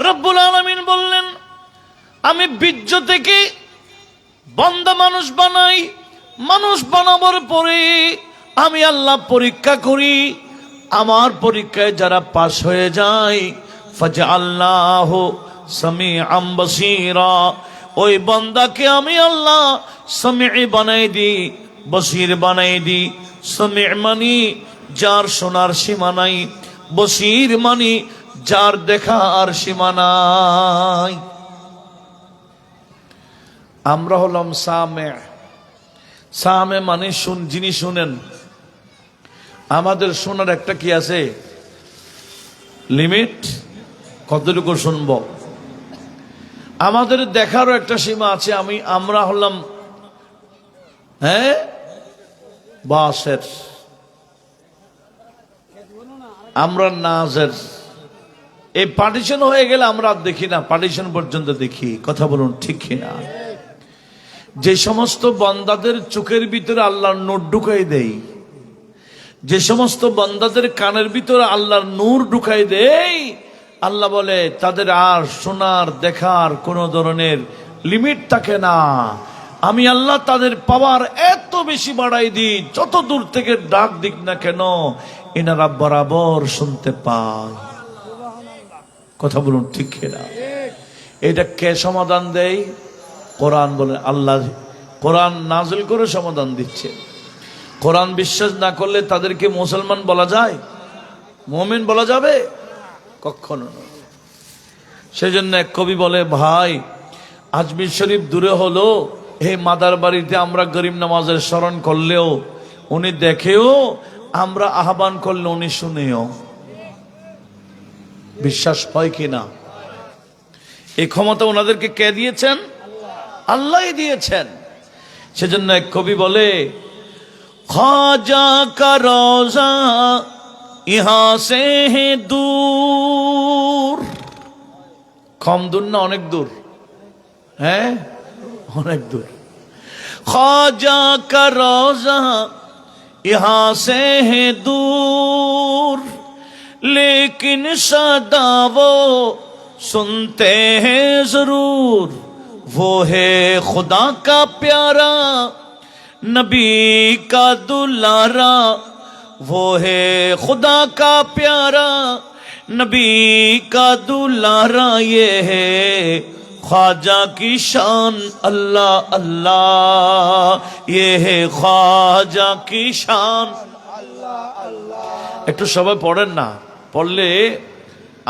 রব্বুল আলামিন বললেন, আমি বীর্য থেকে বান্দা মানুষ বানাই, মানুষ বানাবার পরে আমি আল্লাহ পরীক্ষা করি। আমার পরীক্ষায় যারা পাশ হয়ে যায়, ফাজআলনাহু সামিআম বাসীরা, ওই বান্দাকে আমি আল্লাহ সামিঈ বানাই দিই, বসীর বানাই দিই। সামিঈ মানি যার শোনার সীমা নাই, বসীর মানি যার দেখার সীমা নাই। আমরা হলাম সামে। সামে মানে যিনি শুনেন। আমাদের শোনার একটা কি আছে লিমিট, কতটুকু শুনব। আমাদের দেখারও একটা সীমা আছে। আমরা হলাম বাসের, আমরা নাজের। এই পার্টিশন হয়ে গেলে আমরা আর দেখি না, পার্টিশন পর্যন্ত দেখি। কথা বলুন ঠিক কিনা? যে সমস্ত বান্দাদের চোখের ভিতরে আল্লাহর নূর ঢুকাই দেয়, যে সমস্ত বান্দাদের কানের ভিতরে আল্লাহর নূর ঢুকাই দেয়, আল্লাহ বলে তাদের আর শোনার দেখার কোন ধরনের লিমিট থাকে না। আমি আল্লাহ তাদের পাওয়ার এত বেশি বাড়াই দিই, যত দূর থেকে ডাক দিক না কেন এনারা বরাবর শুনতে পায়। কথা বলুন ঠিক না? এটা কে সমাধান দেয়? কোরআন বলে। আল্লাহ কোরআন নাজিল করে সমাধান দিচ্ছে। কোরআন বিশ্বাস না করলে তাদেরকে মুসলমান বলা যায়? মুমিন বলা যাবে? কখনো না। সেজন্য এক কবি বলে, ভাই আজমির শরীফ দূরে হলো, এই মাদার বাড়িতে আমরা গরিব নামাজের স্মরণ করলেও উনি দেখেও, আমরা আহ্বান করলে উনি শুনেও। বিশ্বাস হয় কিনা? এই ক্ষমতা ওনাদেরকে কে দিয়েছেন? আল্লাহ দিয়েছেন। সেজন্য এক কবি বলে, খ্বাজা কা রওজা ইহা সে হে দূর। কম দূর না, অনেক দূর। হ্যাঁ, অনেক দূর। খ্বাজা কা রওজা ইহা সে হে দূর, लेकिन सदा वो सुनते हैं जरूर। वो है खुदा का प्यारा, नबी का दुलारा। वो है खुदा का प्यारा, नबी का दुलारा। ये है ख्वाजा की शान, अल्लाह अल्लाह। ये है ख्वाजा की शान। একটু সবাই পড়েন না, পড়লে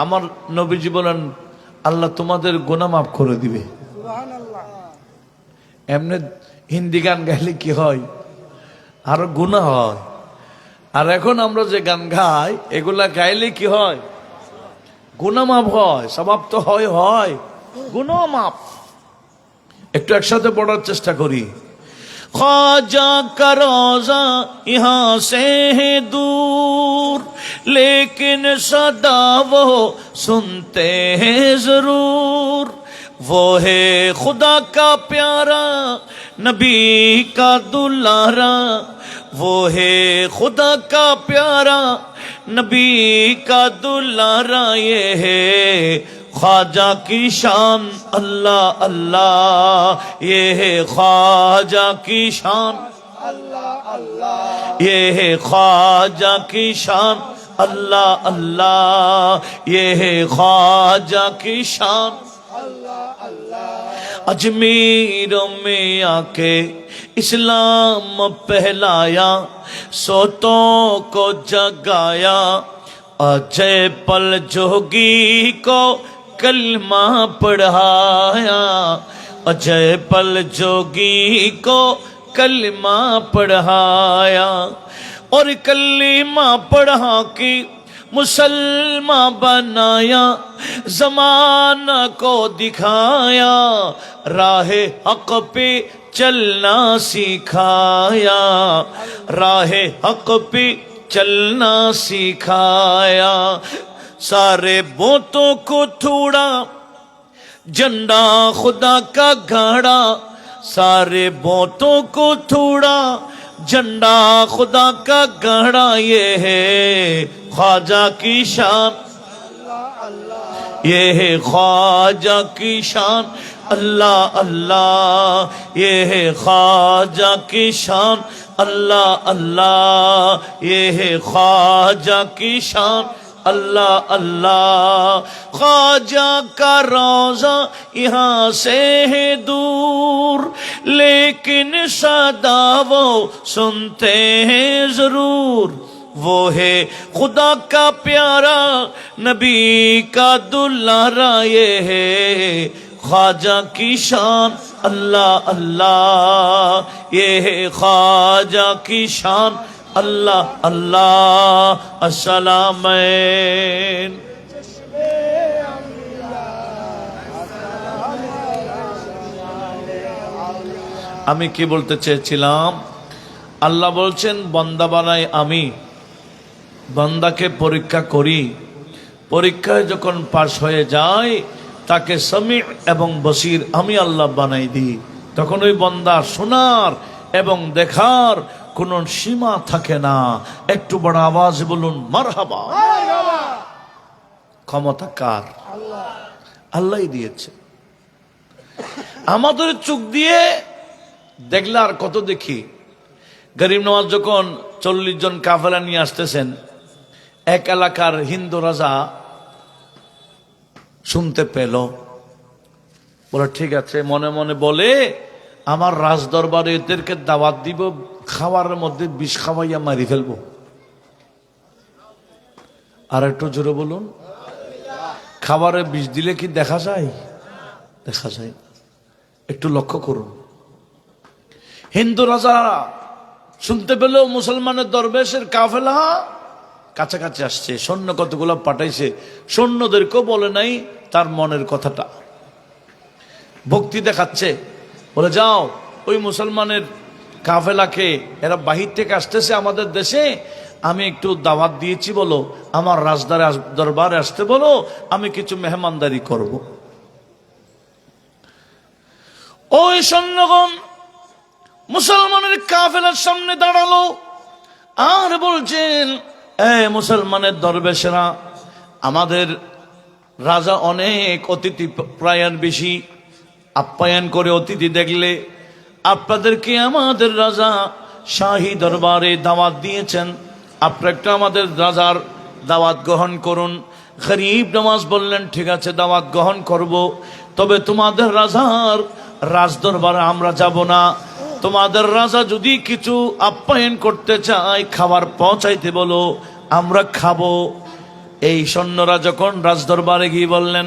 আমার নবীজি বলেন আল্লাহ তোমাদের গুনাহ মাফ করে দিবে। এমনি হিন্দি গান গাইলে কি হয়? আরো গুনাহ হয়। আর এখন আমরা যে গান গাই, এগুলা গাইলে কি হয়? গুনাহ মাফ হয়। সওয়াব তো হয়, গুনাহ মাফ। একটু একসাথে পড়ার চেষ্টা করি। ख्वाजा का रोजा यहाँ से है दूर, लेकिन सदा वो सुनते हैं जरूर। वो है खुदा का प्यारा, नबी का दुलारा। वो है खुदा का प्यारा, नबी का दुलारा। ये है ख्वाजा की शान, अल्लाह अल्लाह। ये है ख्वाजा की शान, अल्लाह अल्लाह। ये है ख्वाजा की शान, अल्लाह अल्लाह। ये है ख्वाजा की शान, अल्लाह अल्लाह। अजमीर में आके इस्लाम पहलाया, सोतों को जगाया। अजय पल जोगी को कलमा पढ़ाया। अजय पल जोगी को कलमा पढ़ाया। और कलमा पढ़ा के मुसलमान बनाया। जमाना को दिखाया, राहे हक पे चलना सिखाया। राहे हक पे चलना सिखाया। सारे बोतों को थोड़ा झंडा खुदा का गाड़ा। सारे बोतों को थोड़ा झंडा खुदा का गाड़ा। ये है ख्वाजा की शान, ये है ख्वाजा की शान, अल्लाह अल्लाह। ये है ख्वाजा की शान, अल्लाह अल्लाह। ये है ख्वाजा की शान, अल्लाह अल्लाह। ख्वाजा का रोजा यहाँ से है दूर, लेकिन सदा वो सुनते हैं जरूर। वो है खुदा का प्यारा, नबी का दुलारा। ये है ख्वाजा की शान, अल्लाह अल्लाह। ये है ख्वाजा की शान, अल्लाह अल्लाह। अस्सलामैन। আমি কি বলতে চেয়েছিলাম? আল্লাহ বলছেন বান্দা বানাই আমি, বান্দাকে পরীক্ষা করি। পরীক্ষায় যখন পাশ হয়ে যায় তাকে সামি এবং বসির আমি আল্লাহ বানাই দিই। তখন ওই বান্দার শোনার এবং দেখার কোনো সীমা থাকে না। একটু বড় আওয়াজ বলুন মারহাবা। ক্ষমতা কার? আল্লাহই দিয়েছে। আমাদের চোখ দিয়ে দেখলে আর কত দেখি। গরিব নওয়াজ যখন 40 জন কাফেলা নিয়ে আসতেছেন, এক এলাকার হিন্দু রাজা শুনতে পেল বলে ঠিক আছে, মনে মনে বলে আমার রাজ দরবারে এদেরকে দাওয়াত দিব, খাওয়ার মধ্যে বিষ খাওয়াইয়া মারি ফেলবো। আর একটু জোরে বলুন, খাবারে বিষ দিলে কি দেখা যায়? দেখা যায়। একটু লক্ষ্য করুন, হিন্দু রাজা শুনতে পেল মুসলমানের দরবেশের কাফেলা কাছাকাছি আসছে, সৈন্য কতগুলো পাঠাইছে, সৈন্যদেরকেও বলে নাই তার মনের কথাটা, ভক্তি দেখাচ্ছে। বলে যাও ওই মুসলমানের কাফেলাকে, এরা বাহির থেকে আসতেছে আমাদের দেশে, আমি একটু দাওয়াত দিয়েছি, বলো আমার দরবারে আসতে বলো, আমি কিছু মেহমানদারি করব। ওই সৈন্যগণ মুসলমানের কাফেলার সামনে দাঁড়ালো আর বলছেন, মুসলমানের দরবেশেরা, আমাদের রাজা অনেক অতিথি প্রায়ণ বেশি আপ্যায়ন করে, অতিথি দেখলে আপনাদেরকে আমাদের রাজা শাহী দরবারে দাওয়াত দিয়েছেন, আপনারা একটু আমাদের রাজার দাওয়াত গ্রহণ করুন। গরিব নওয়াজ বললেন ঠিক আছে, দাওয়াত গ্রহণ করব, তবে তোমাদের রাজার রাজ দরবারে আমরা যাব না। তোমাদের রাজা যদি কিছু আপ্যায়ন করতে চায়, খাবার পৌঁছাইতে বলো, আমরা খাবো। এই সৈন্যরা যখন রাজ দরবারে গিয়ে বললেন,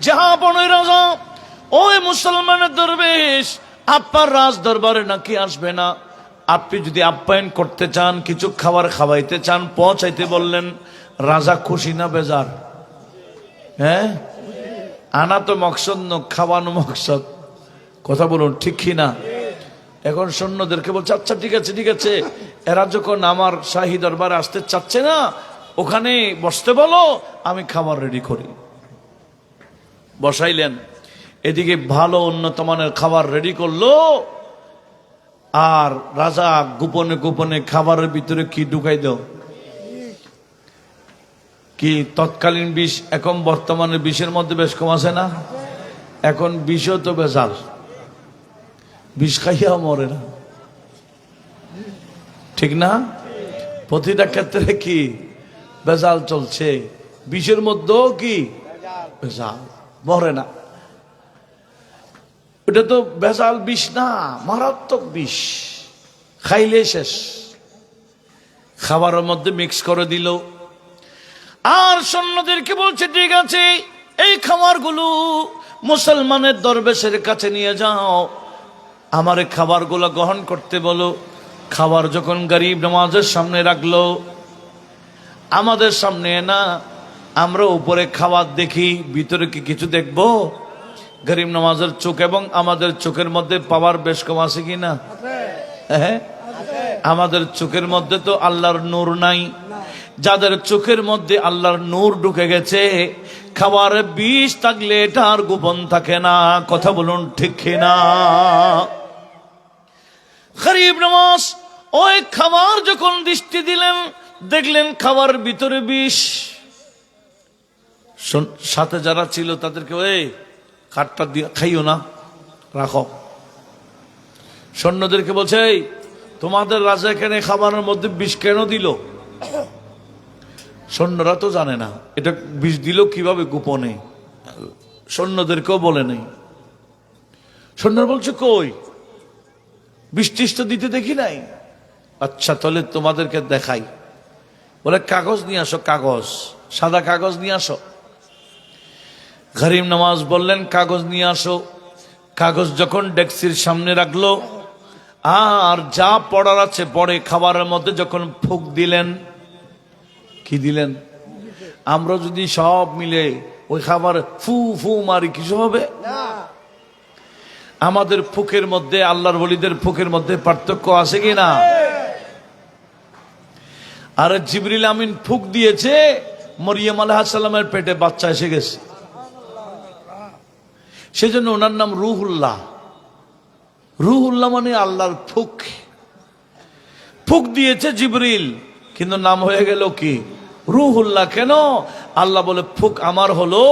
জাহাপনার রাজা, ওই মুসলমানের দরবেশ আপনার রাজ দরবারে নাকি আসবে না, আপনি যদি আপ্যায়ন করতে চান, কিছু খাবার খাওয়াইতে চান, পৌঁছাইতে বললেন, রাজা খুশি না বেজার? হ্যাঁ, আনা তো মকসদ ন, খাওয়ানো মকসদ। কথা বলুন ঠিক কি না? এখন সৈন্যদেরকে বলছে আচ্ছা ঠিক আছে ঠিক আছে, এরা যখন আমার শাহী দরবারে আসতে চাচ্ছে না, ওখানে বসতে বলো, আমি খাবার রেডি করি। বসাইলেন, এদিকে ভালো উন্নত মানের খাবার রেডি করলো, আর রাজা গোপনে গোপনে খাবারের ভিতরে কি ঢুকাই দাও, কি তৎকালীন বিষ। এখন বর্তমানে বিষের মধ্যে বেশ কম আছে না? এখন বিষও তো বেজাল, বিষ খাইয়াও মরে না, ঠিক না? প্রতিটা ক্ষেত্রে কি বেজাল চলছে, বিষের মধ্যেও কি বেজাল, মরে না। ওটা তো বেজাল বিষ না, মারাত্মক বিষ, খাইলে শেষ। খাবারের মধ্যে মিক্স করে দিল, আর সৈন্যদেরকে বলছে ঠিক আছে, এই খাবারগুলো মুসলমানের দরবেশের কাছে নিয়ে যাও, আমার খাবারগুলো গ্রহণ করতে বলো। খাবার যখন গরিব নওয়াজের সামনে রাখলো, আমাদের সামনে না, আমরা উপরে খাবার দেখি, ভিতরে কি কিছু দেখবো? গরিব নওয়াজের চোখ এবং আমাদের চোখের মধ্যে পাওয়ার বেশ কম আছে কি না? হ্যাঁ, আমাদের চোখের মধ্যে তো আল্লাহর নূর নাই। যাদের চোখের মধ্যে আল্লাহর নূর ঢুকে গেছে, খাবারে বিষ থাকলে এটা আর গোপন থাকে না। কথা বলুন ঠিক কিনা? গরিব নওয়াজ ওই খাবার যখন দৃষ্টি দিলেন, দেখলেন খাবার ভিতরে বিষ। সাথে যারা ছিল তাদেরকে, ওই খাটটা দিয়ে খাইও না, রাখো। সৈন্যদেরকে বলছে, তোমাদের রাজা এখানে খাবারের মধ্যে বিষ কেন দিল? সৈন্যরা তো জানে না এটা বিষ দিল কিভাবে, গোপনে, সৈন্যদেরকেও বলে নেই। সৈন্যরা বলছে কই, বিষ টিষ তো দিতে দেখি নাই। আচ্ছা তাহলে তোমাদেরকে দেখাই। বলে কাগজ নিয়ে আসো, কাগজ, সাদা কাগজ নিয়ে আসো। গরিব নওয়াজ বললেন কাগজ নিয়ে আসো। কাগজ যখন ডেস্কির সামনে রাখলো, আর যা পড়ার আছে পড়ে, খাবারের মধ্যে যখন ফুক দিলেন, কি দিলেন? আমরা যদি সব মিলে ওই খাবার ফু ফু মারি, কিছু হবে? আমাদের ফুকের মধ্যে, আল্লাহর ওলিদের ফুকের মধ্যে পার্থক্য আছে কি না? আর জিবরিল আমিন ফুক দিয়েছে, মরিয়ম আলাইহিস সালামের পেটে বাচ্চা এসে গেছে, সেজন্য ওনার নাম রুহুল্লাহ। রুহুল্লাহ মানে আল্লাহর ফুক। ফুক দিয়েছে জিবরিল, কিন্তু নাম হয়ে গেল কি? রুহুল্লাহ। কেন? আল্লাহ বলে ফুক আমার হলো,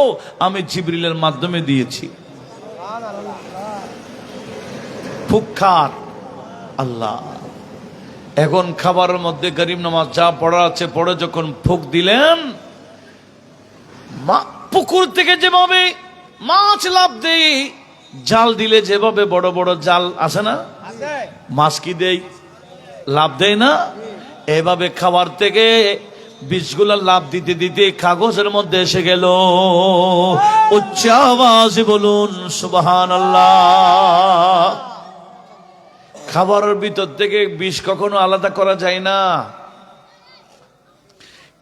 আমি জিবরিলের মাধ্যমে দিয়েছি। ফুক খার আল্লাহ। এখন খাবারের মধ্যে গরিব নওয়াজ যা পড়া আছে পড়ে যখন ফুক দিলেন, পুকুর থেকে যেভাবে মাছ লাফ দেয়, জাল দিলে যেভাবে বড় বড় জাল আছে না, মাছ কি দেয়, লাভ দেয় না, এভাবে খাবার থেকে বীজগুলা লাভ দিতে দিতে কাগজের মধ্যে এসে গেল। উচ্চ আওয়াজে বলুন সুবহানাল্লাহ। খাবারের ভিতর থেকে বিষ কখনো আলাদা করা যায় না,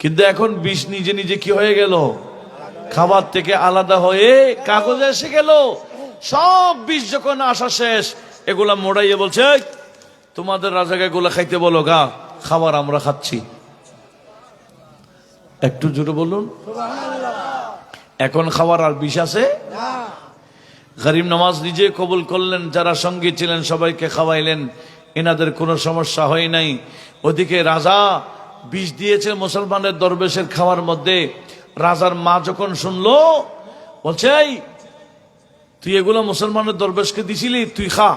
কিন্তু এখন বিষ নিজে নিজে কি হয়ে গেল, খাবার থেকে আলাদা হয়ে কাগজে এসে গেল। সব বিষ যখন আসা শেষ, এগুলা মোড়াইয়ে বলছে তোমাদের রাজাকে এগুলা খাইতে বলো গা, খাবার আমরা খাচ্ছি। একটু জোরে বলুন। এখন খাবার আর বিষ আছে? গরিব নওয়াজ নিজে কবুল করলেন, যারা সঙ্গী ছিলেন সবাইকে খাওয়াইলেন, এনাদের কোনো সমস্যা হয় নাই। ওদিকে রাজা বিষ দিয়েছে মুসলমানের দরবেশের খাওয়ার মধ্যে। রাজার মা যখন শুনলো, বলছে এই তুই এগুলো মুসলমানের দরবেশকে দিছিলি, তুই খা,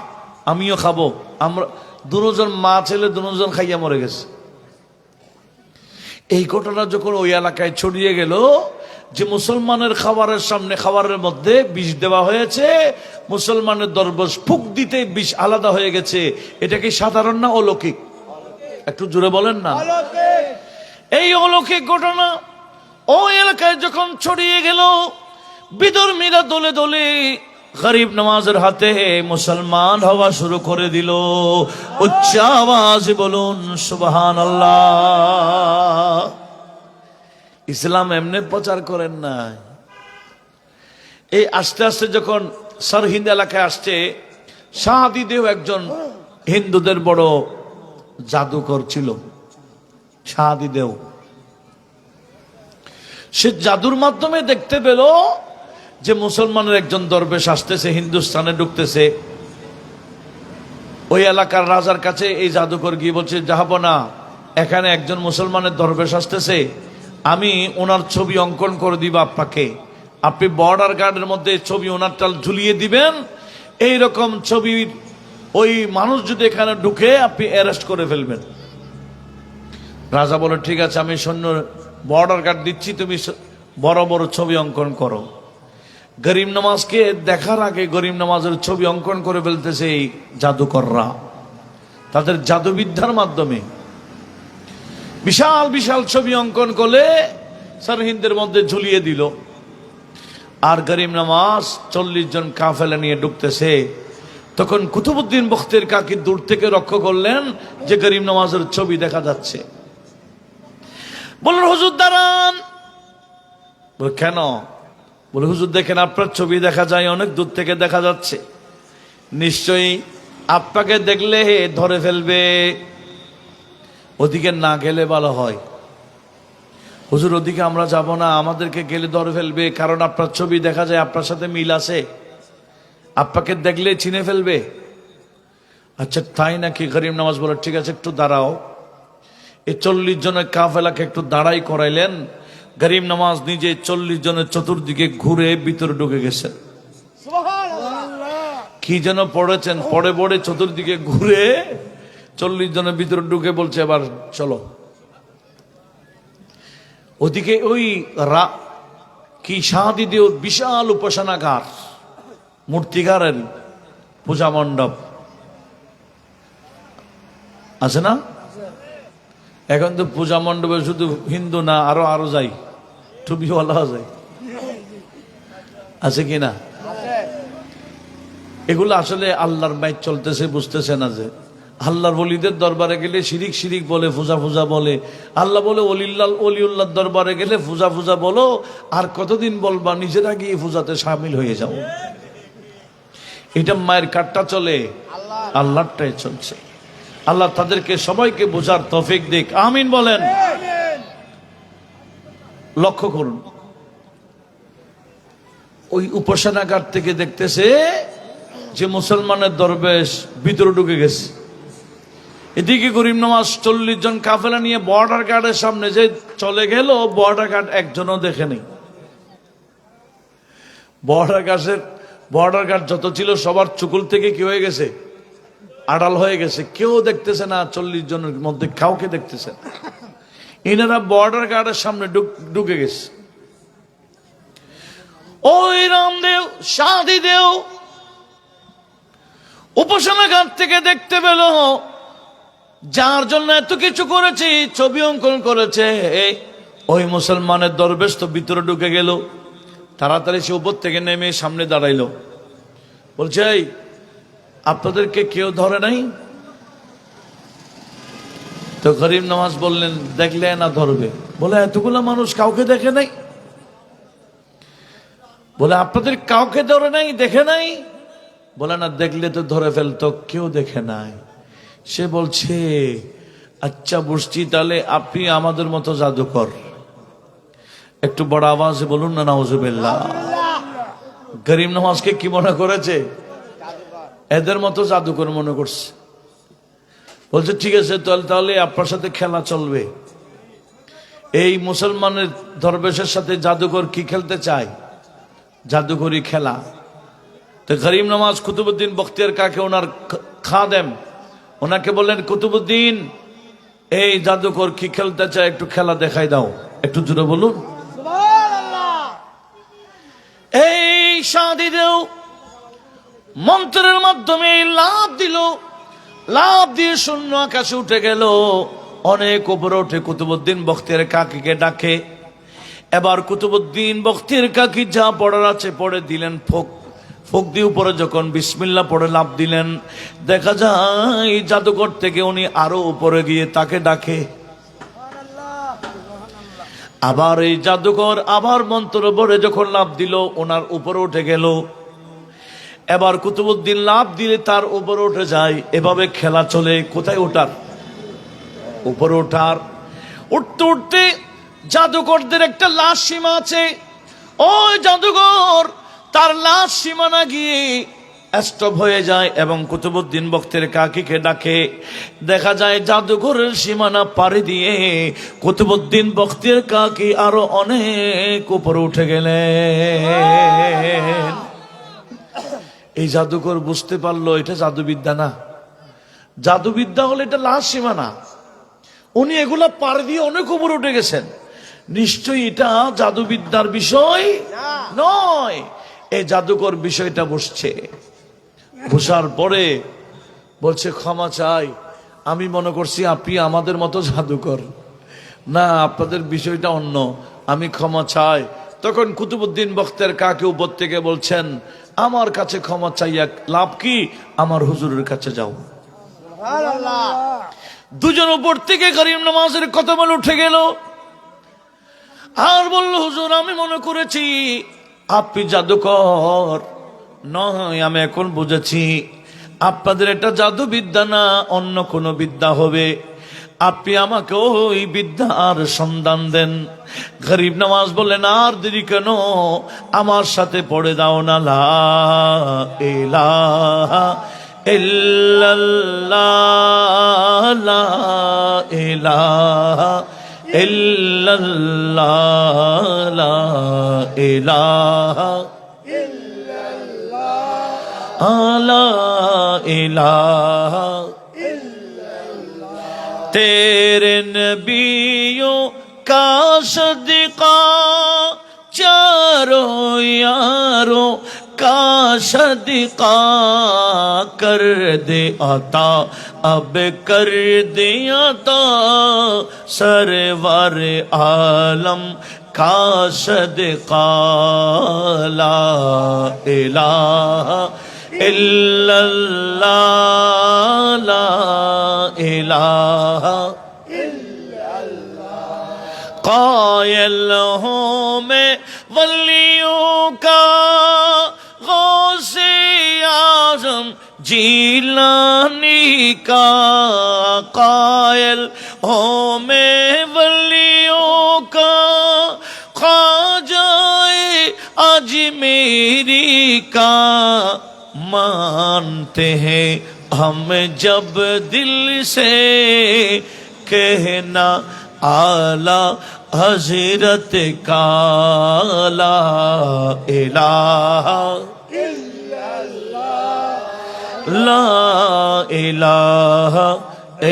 আমিও খাবো। আমরা দুজন মা ছেলে দুজন খাইয়া মরে গেছে। এই ঘটনা যখন ওই এলাকায় ছড়িয়ে গেল যে মুসলমানের খাবারের সামনে খাবারের মধ্যে বিষ দেওয়া হয়েছে, মুসলমানের দরবেশ ফুক দিতে বিষ আলাদা হয়ে গেছে, এটা কি সাধারণ না অলৌকিক? একটু জোরে বলেন না। এই অলৌকিক ঘটনা ওই এলাকায় যখন ছড়িয়ে গেল, বিধর্মীরা দলে দলে গরিব নওয়াজের হাতে মুসলমান হওয়া শুরু করে দিল। উচ্চ আওয়াজে বলুন সুবহানাল্লাহ। ইসলাম এমনি প্রচার করেন না, এই আস্তে আস্তে যখন সরহিন্দ এলাকায় আসছে, শাহাদিদেও একজন হিন্দুদের বড় জাদুকর ছিল। শাহাদিদেও সে জাদুর মাধ্যমে দেখতে পেল যে মুসলমানের একজন দরবেশ আসতেছে, হিন্দুস্তানে ঢুকতেছে। ওই এলাকার রাজার কাছে এই জাদুকর গিয়ে বলছে, জাহাপনা, এখানে একজন মুসলমানের দরবেশ আসতেছে, আমি ওনার ছবি অঙ্কন করে দিব আপনাকে, আপনি বর্ডার গার্ডের মধ্যে ছবি ওনারটা ঝুলিয়ে দিবেন, এইরকম ছবি ওই মানুষ যদি এখানে ঢুকে আপনি অ্যারেস্ট করে ফেলবেন। রাজা বলে ঠিক আছে, আমি সৈন্য বর্ডার গার্ড দিচ্ছি, তুমি বড় বড় ছবি অঙ্কন করো। গরিব নওয়াজকে দেখার আগে গরিব নওয়াজের ছবি অঙ্কন করে ফেলতেছে এই জাদুকররা, তাদের জাদুবিদ্যার মাধ্যমে বিশাল বিশাল ছবি অঙ্কন করে সরহিন্দের মধ্যে ঝুলিয়ে দিল। আর গরিব নওয়াজ 40 জন কাফেলা নিয়ে ঢুকতেছে। তখন কুতুবউদ্দিন বখতের কাকি দূর থেকে লক্ষ্য করলেন যে গরিব নওয়াজের ছবি দেখা যাচ্ছে। বললেন হুজুর দাঁড়ান। কেন? বলে হুজুর দেখেন আপনার ছবি দেখা যায়, অনেক দূর থেকে দেখা যাচ্ছে, নিশ্চয়ই আপনাকে দেখলে ধরে ফেলবে, ওদিকে না গেলে ভালো হয়। হুজুর ওদিকে আমরা যাব না, আমাদেরকে গেলে ধরে ফেলবে, কারণ আপনার ছবি দেখা যায়, আপনার সাথে মিল আছে, আপনাকে দেখলে চিনে ফেলবে। আচ্ছা তাই নাকি? গরিব নওয়াজ বলে ঠিক আছে একটু দাঁড়াও। এই 40 জনের কাফেলাকে একটু দাঁড়াই করাইলেন। গরিব নওয়াজ নিজে 40 জনের চতুর্দিকে ঘুরে ভিতরে ঢুকে গেছেন। কি যেন পড়েছেন, পড়ে পড়ে চতুর্দিকে ঘুরে 40 জনের ভিতরে ঢুকে বলছে এবার চলো। ওদিকে ওই কি শাহাদিদেও বিশাল উপাসনাগার, মূর্তিগারের পূজা মণ্ডপ আছে না? এখন তো পূজা মণ্ডপে শুধু হিন্দু না, আরো যাই, টুপিওয়ালা যায়, আছে কিনা? এগুলো আসলে আল্লাহর বাইত চলতেছে, বুঝতেছে না যে আল্লাহর ওলিদের দরবারে গেলে শিরিক শিরিক বলে, পূজা পূজা বলে। আল্লাহ বলে ওলিউল্লাহর দরবারে গেলে পূজা পূজা বলো, আর কতদিন বলবা, নিজেরা গিয়ে পূজাতে সামিল হয়ে যাও। এটা মায়ের কাটটা চলে, আল্লাহরটাই চলছে। আল্লাহ তাদেরকে সবাইকে বোঝার তৌফিক দিক, আমিন বলেন। লক্ষ্য করুন, ওই উপাসনাগার থেকে দেখতেছে যে মুসলমানের দরবেশ ভিতরে ঢুকে গেছে। এদিকে গরিব নওয়াজ 40 জন কাফেলা নিয়ে বর্ডার গার্ডের সামনে যে চলে গেল, বর্ডার গার্ড একজনও দেখেনি। বর্ডার গার্ড যত ছিল সবার চুকুল থেকে কি হয়ে গেছে, আড়াল হয়ে গেছে, কেউ দেখতেছে না। 40 জনের মধ্যে কাউকে দেখতেছে না। এনারা বর্ডার গার্ডের সামনে ঢুকে গেছে। ওই রামদেও, শাহাদিদেও উপাসনাগার থেকে দেখতে পেল যার জন্য এত কিছু করেছি, ছবি অঙ্কন করেছে, ওই মুসলমানের দরবেশ তো ভিতরে ঢুকে গেল। তাড়াতাড়ি সে উপর থেকে নেমে সামনে দাঁড়াইলো, বলছে এই আপনাদেরকে কেউ ধরে নাই? তো করিম নওয়াজ বললেন দেখলে না ধরবে? বলে এতগুলা মানুষ কাউকে দেখে নাই? বলে আপনাদের কাউকে ধরে নাই, দেখে নাই? বলে না, দেখলে তো ধরে ফেলতো, কেউ দেখে নাই। সে বলছে আচ্ছা বুঝছি, তাহলে আপনি আমাদের মতো জাদুকর। একটু বড় আওয়াজে বলুন না নাউজুবিল্লাহ। করিম নওয়াজকে কি মনে করেছে? এদের মতো জাদুকর মনে করছে। বলছে ঠিক আছে, তাহলে আপনার সাথে খেলা চলবে। এই মুসলমানের দরবেশের সাথে জাদুকর কি খেলতে চায়? জাদুকরি খেলা। তো করিম নওয়াজ কুতুবউদ্দিন বখতিয়ার কাকে ওনার খাদেম, ওনাকে বললেন কুতুবউদ্দিন এই জাদুকর কি খেলতে চায়, একটু খেলা দেখাই দাও। একটু জোরে বলুন সুবহানাল্লাহ। এই শাদিদেও মন্ত্রের মাধ্যমে লাভ দিল, লাভ দিয়ে শূন্য আকাশে উঠে গেল, অনেক উপরে উঠে কুতুবউদ্দিন বখতিয়ার কাকিকে ডাকে। এবার কুতুবউদ্দিন বখতিয়ার কাকি যা পড়ার আছে পড়ে দিলেন, ফোক দিয়ে উপরে যখন বিসমিল্লাহ পড়ে লাভ দিলেন, দেখা যায় জাদুঘর থেকে উনি আরো উপরে গিয়ে তাকে ডাকে। আবার এই জাদুঘর আবার মন্ত্র পড়ে যখন লাভ দিল, ওনার উপরে উঠে গেল। এবার কুতুবউদ্দিন লাভ দিলে তার উপরে উঠে যায়। এভাবে খেলা চলে। কোথায় ওঠার? উপরে ওঠার। উঠতে উঠতে জাদুকরদের একটা লাশ সীমা আছে, ওই জাদুকর তার লাশ সীমানা গিয়ে স্টপ হয়ে যায় এবং কুতুবউদ্দিন বখতিয়ার কাকিকে ডাকে। দেখা যায় জাদুঘরের সীমানা পাড়ি দিয়ে কুতুবউদ্দিন বখতিয়ার কাকি আরো অনেক উপরে উঠে গেলেন। এই জাদুকর বুঝতে পারলো এটা জাদুবিদ্যা না। জাদুবিদ্যা হলে এটা লাশ সীমানা, উনি এগুলা পাড়ি দিয়ে অনেক উপরে উঠে গেছেন, নিশ্চয়ই এটা জাদুবিদ্যার বিষয় নয়। এই জাদুকর বিষয়টা বুঝছে। বসার পরে বলছে ক্ষমা চাই, আমি মনে করছি আপনি আমাদের মতো জাদুকর, না আপনাদের বিষয়টা অন্য, আমি ক্ষমা চাই। তখন কুতুবউদ্দিন বখতিয়ার কাকি উপর থেকে বলছেন আমার কাছে ক্ষমা চাইয়া লাভ কি, আমার হুজুরের কাছে যাও। দুজন উপর থেকে করিম নওয়াজের কথা বলে উঠে গেল আর বলল হুজুর আমি মনে করেছি আপনি জাদুকর নয়, আমি এখন বুঝেছি আপনাদের এটা জাদু বিদ্যা না, অন্য কোন বিদ্যা হবে। আপনি আমাকে ওই বিদ্যার সন্ধান দেন। গরিব নওয়াজ বললেন আর দেরি কেন, আমার সাথে পড়ে দাও না লা ইলাহা ইল্লাল্লাহ লা ইলাহা ইল্লাল্লাহ লা ইলাহা লা ইলাহা तेरे नबियों का सदका चारों यारों का सदका कर दे आता, अब कर दे आता सरवर आलम का सदका ला इलाहा इल्लल्लाह ला इलाहा इल्लल्लाह। कायल हूँ मैं वलियों का गौसे आज़म जीलानी का, कायल हूँ मैं वलियों का ख्वाजाए अजमेरी का, मानते हैं हम जब दिल से कहना आला हजरत का ला इलाहा इल्लल्लाह ला इलाहा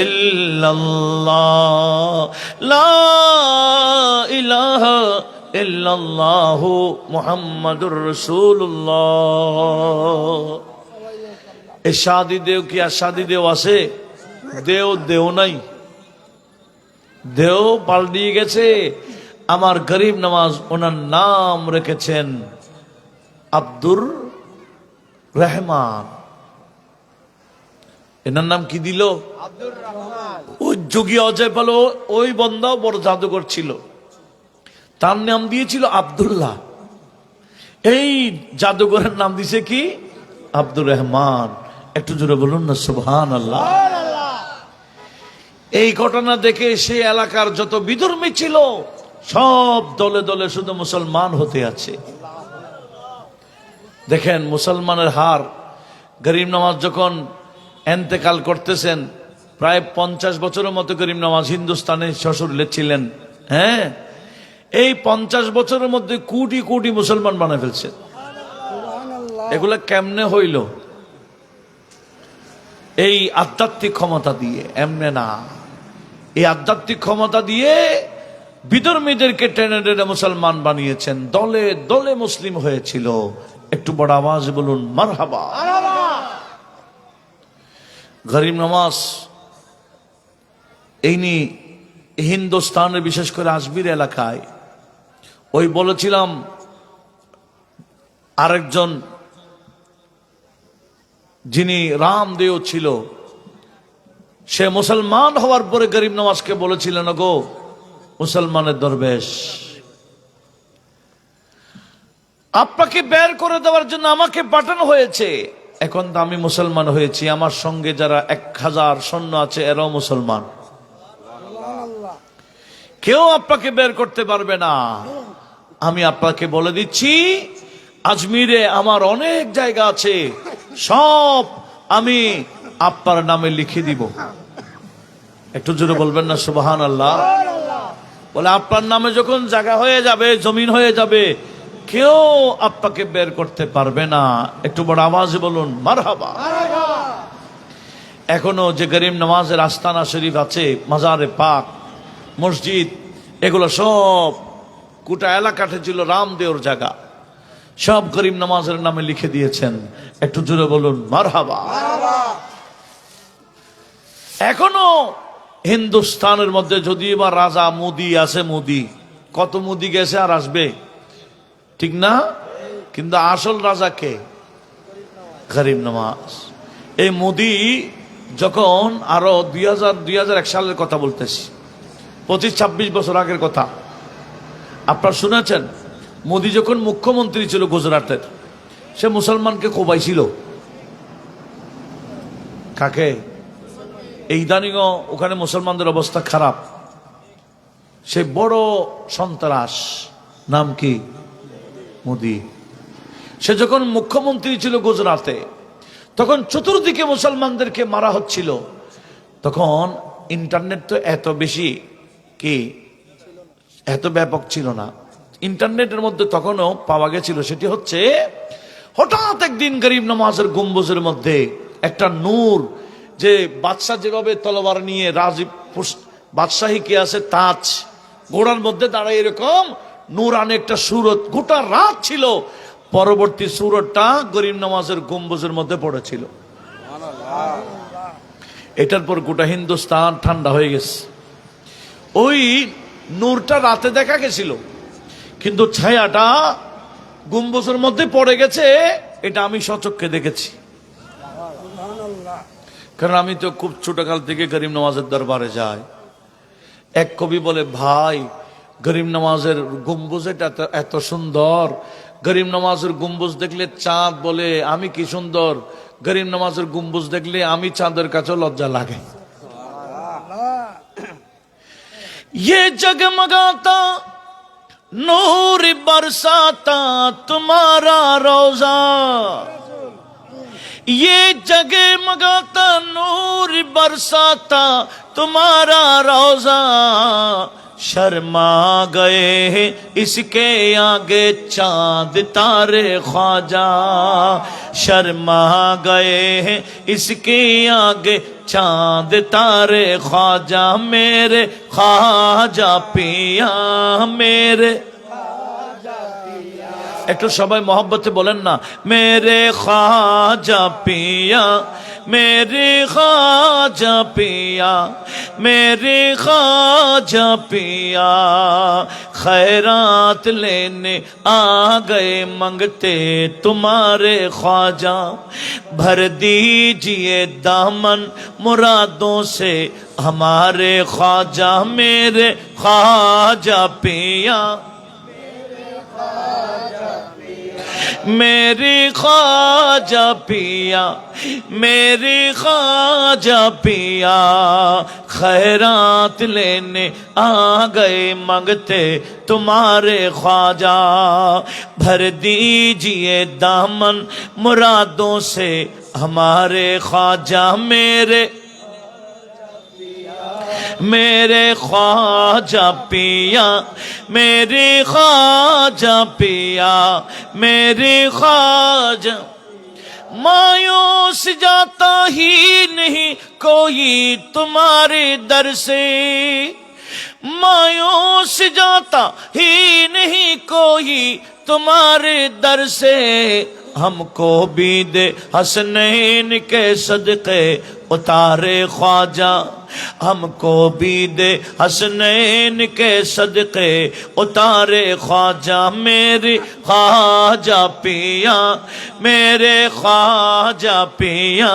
इल्लल्लाह ला इलाहा इल्लल्लाहु मुहम्मदुर रसूलुल्लाह। এই শাদি দেও কি আর শাদি দেও আছে? দেও নাই, দেও পাল্টিয়ে গেছে। আমার গরিব নওয়াজ ওনার নাম রেখেছেন আব্দুর রহমান। এনার নাম কি দিল? আব্দুর রহমান। ওই যোগী অজয় পাল, ওই বন্দাও বড় জাদুকর ছিল, তার নাম দিয়েছিল আব্দুল্লাহ। এই জাদুকরের নাম দিছে কি? আব্দুর রহমান। একটু জোরে বলুন না সুবহানাল্লাহ। এই ঘটনা দেখে সে এলাকার যত বিধর্মী ছিল সব দলে দলে শুধু মুসলমান হতে আছে। দেখেন মুসলমানের হার। গরিব নওয়াজ যখন এন্তেকাল করতেছেন, প্রায় 50 বছরের মতো গরিব নওয়াজ হিন্দুস্তানে শ্বশুরলে ছিলেন। হ্যাঁ, এই 50 বছরের মধ্যে কোটি কোটি মুসলমান বানায় ফেলছে। এগুলা কেমনে হইল? এই আধ্যাত্মিক ক্ষমতা দিয়ে, এমনে না। এই আধ্যাত্মিক ক্ষমতা দিয়ে বিধর্মীদেরকে টেনে টেনে মুসলমান বানিয়েছেন, দলে দলে মুসলিম হয়েছিল। একটু বড় আওয়াজ বলুন মারহাবা। গরিব নওয়াজ এইনি হিন্দুস্তানের বিশেষ করে আজমির এলাকায়, ওই বলেছিলাম আরেকজন যিনি রামদেও ছিল, সে মুসলমান হওয়ার পরে গরিব নওয়াজকে বলেছিলেন, গো মুসলমানের দরবেশ, আপনাকে বের করে দেওয়ার জন্য আমাকে পাঠানো হয়েছে। এখন তো আমি মুসলমান হয়েছি, আমার সঙ্গে যারা 1000 সৈন্য আছে এরাও মুসলমান, কেউ আপনাকে বের করতে পারবে না। আমি আপনাকে বলে দিচ্ছি, আজমিরে আমার অনেক জায়গা আছে, সব আমি আপনার নামে লিখে দিব। একটু জোরে বলবেন না সুবহানাল্লাহ। বলে আপনার নামে যখন জায়গা হয়ে যাবে, জমিন হয়ে যাবে, কেউ আপনাকে বের করতে পারবে না। একটু বড় আওয়াজে বলুন মারহাবা। এখনো যে গরিব নওয়াজের আস্তানা শরীফ আছে, মাজারে পাক, মসজিদ, এগুলো সব গোটা এলাকাতে ছিল রামদেওর জায়গা, সব গরিব নওয়াজের নামে লিখে দিয়েছেন। একটু জোরে বলুন মারহাবা। এখনো হিন্দুস্তানের মধ্যে যদি বা রাজা মোদি আছে, মোদি কত মোদি গেছে আর আসবে, ঠিক না? কিন্তু আসল রাজা কে? গরিব নওয়াজ। এই মোদি যখন আরো 2001 সালের কথা বলতেছি, 25-26 বছর আগের কথা, আপনারা শুনেছেন, মোদি যখন মুখ্যমন্ত্রী ছিল গুজরাটের, সে মুসলমানকে কোবাইছিল। কাকে? এই ইদানিং ওখানে মুসলমানদের অবস্থা খারাপ। সে বড় সন্ত্রাস, নাম কি? মোদি। সে যখন মুখ্যমন্ত্রী ছিল গুজরাটে, তখন চতুর্দিকে মুসলমানদেরকে মারা হচ্ছিল। তখন ইন্টারনেট তো এত বেশি কি এত ব্যাপক ছিল না। ইন্টারনেটের মধ্যে তখনও পাওয়া গেছিল, সেটি হচ্ছে হঠাৎ একদিন গরিব নওয়াজের গম্বুজের মধ্যে একটা নূর, যে বাদশাহ যেভাবে তলোয়ার নিয়ে বাদশাহী কি আছে তাজ, ঘোড়ার মধ্যে দাঁড়ায় এরকম নূরানি একটা সুরত গোটা রাত ছিল। পরবর্তী সুরতটা গরিব নওয়াজের গম্বুজের মধ্যে পড়েছিল। এটার পর গোটা হিন্দুস্তান ঠান্ডা হয়ে গেছে। ওই নূরটা রাতে দেখা গেছিল, কিন্তু ছায়াটা গম্বুজের মধ্যে পড়ে গেছে, এটা আমি সচক্ষে দেখেছি। কারণ আমি তো খুব ছোটকাল থেকে গরিব নওয়াজের দরবারে যাই। এক কবি বলে, ভাই গরিব নওয়াজের গম্বুজ এটা এত সুন্দর, গরিব নওয়াজের গম্বুজ দেখলে চাঁদ বলে আমি কি সুন্দর, গরিব নওয়াজের গম্বুজ দেখলে আমি চাঁদের কাছে লজ্জা লাগে। ये जगमगाता नूर बरसाता तुम्हारा रोजा, ये जगमगाता नूर बरसाता तुम्हारा रोजा, शर्मा गए हैं इसके आगे चांद तारे ख्वाजा, शर्मा गए हैं इसके आगे चांद तारे ख्वाजा, मेरे ख्वाजा पिया मेरे একটু সবাই মহব্বতে বলেন না, মেরে খ্বাজা পিয়া, मेरे ख्वाजा पिया, मेरे ख्वाजा पिया, खैरात लेने आ गए मंगते तुम्हारे ख्वाजा, भर दीजिए दामन मुरादों से हमारे ख्वाजा, मेरे ख्वाजा पिया, मेरी ख्वाजा पिया, मेरी ख्वाजा पिया, खैरात लेने आ गए मंगते तुम्हारे ख्वाजा, भर दीजिए दामन मुरादों से हमारे ख्वाजा, मेरे ख्वाजा पिया, मेरे ख्वाजा पिया, मेरे ख्वाजा, मायूस जाता ही नहीं कोई तुम्हारे दर से, मायूस जाता ही नहीं कोई तुम्हारे दर से, हमको भी दे हसनैन के सदके उतारे ख्वाजा, हमको भी दे हसनैन के सदके उतारे ख्वाजा, मेरे ख्वाजा पिया, मेरे ख्वाजा पिया,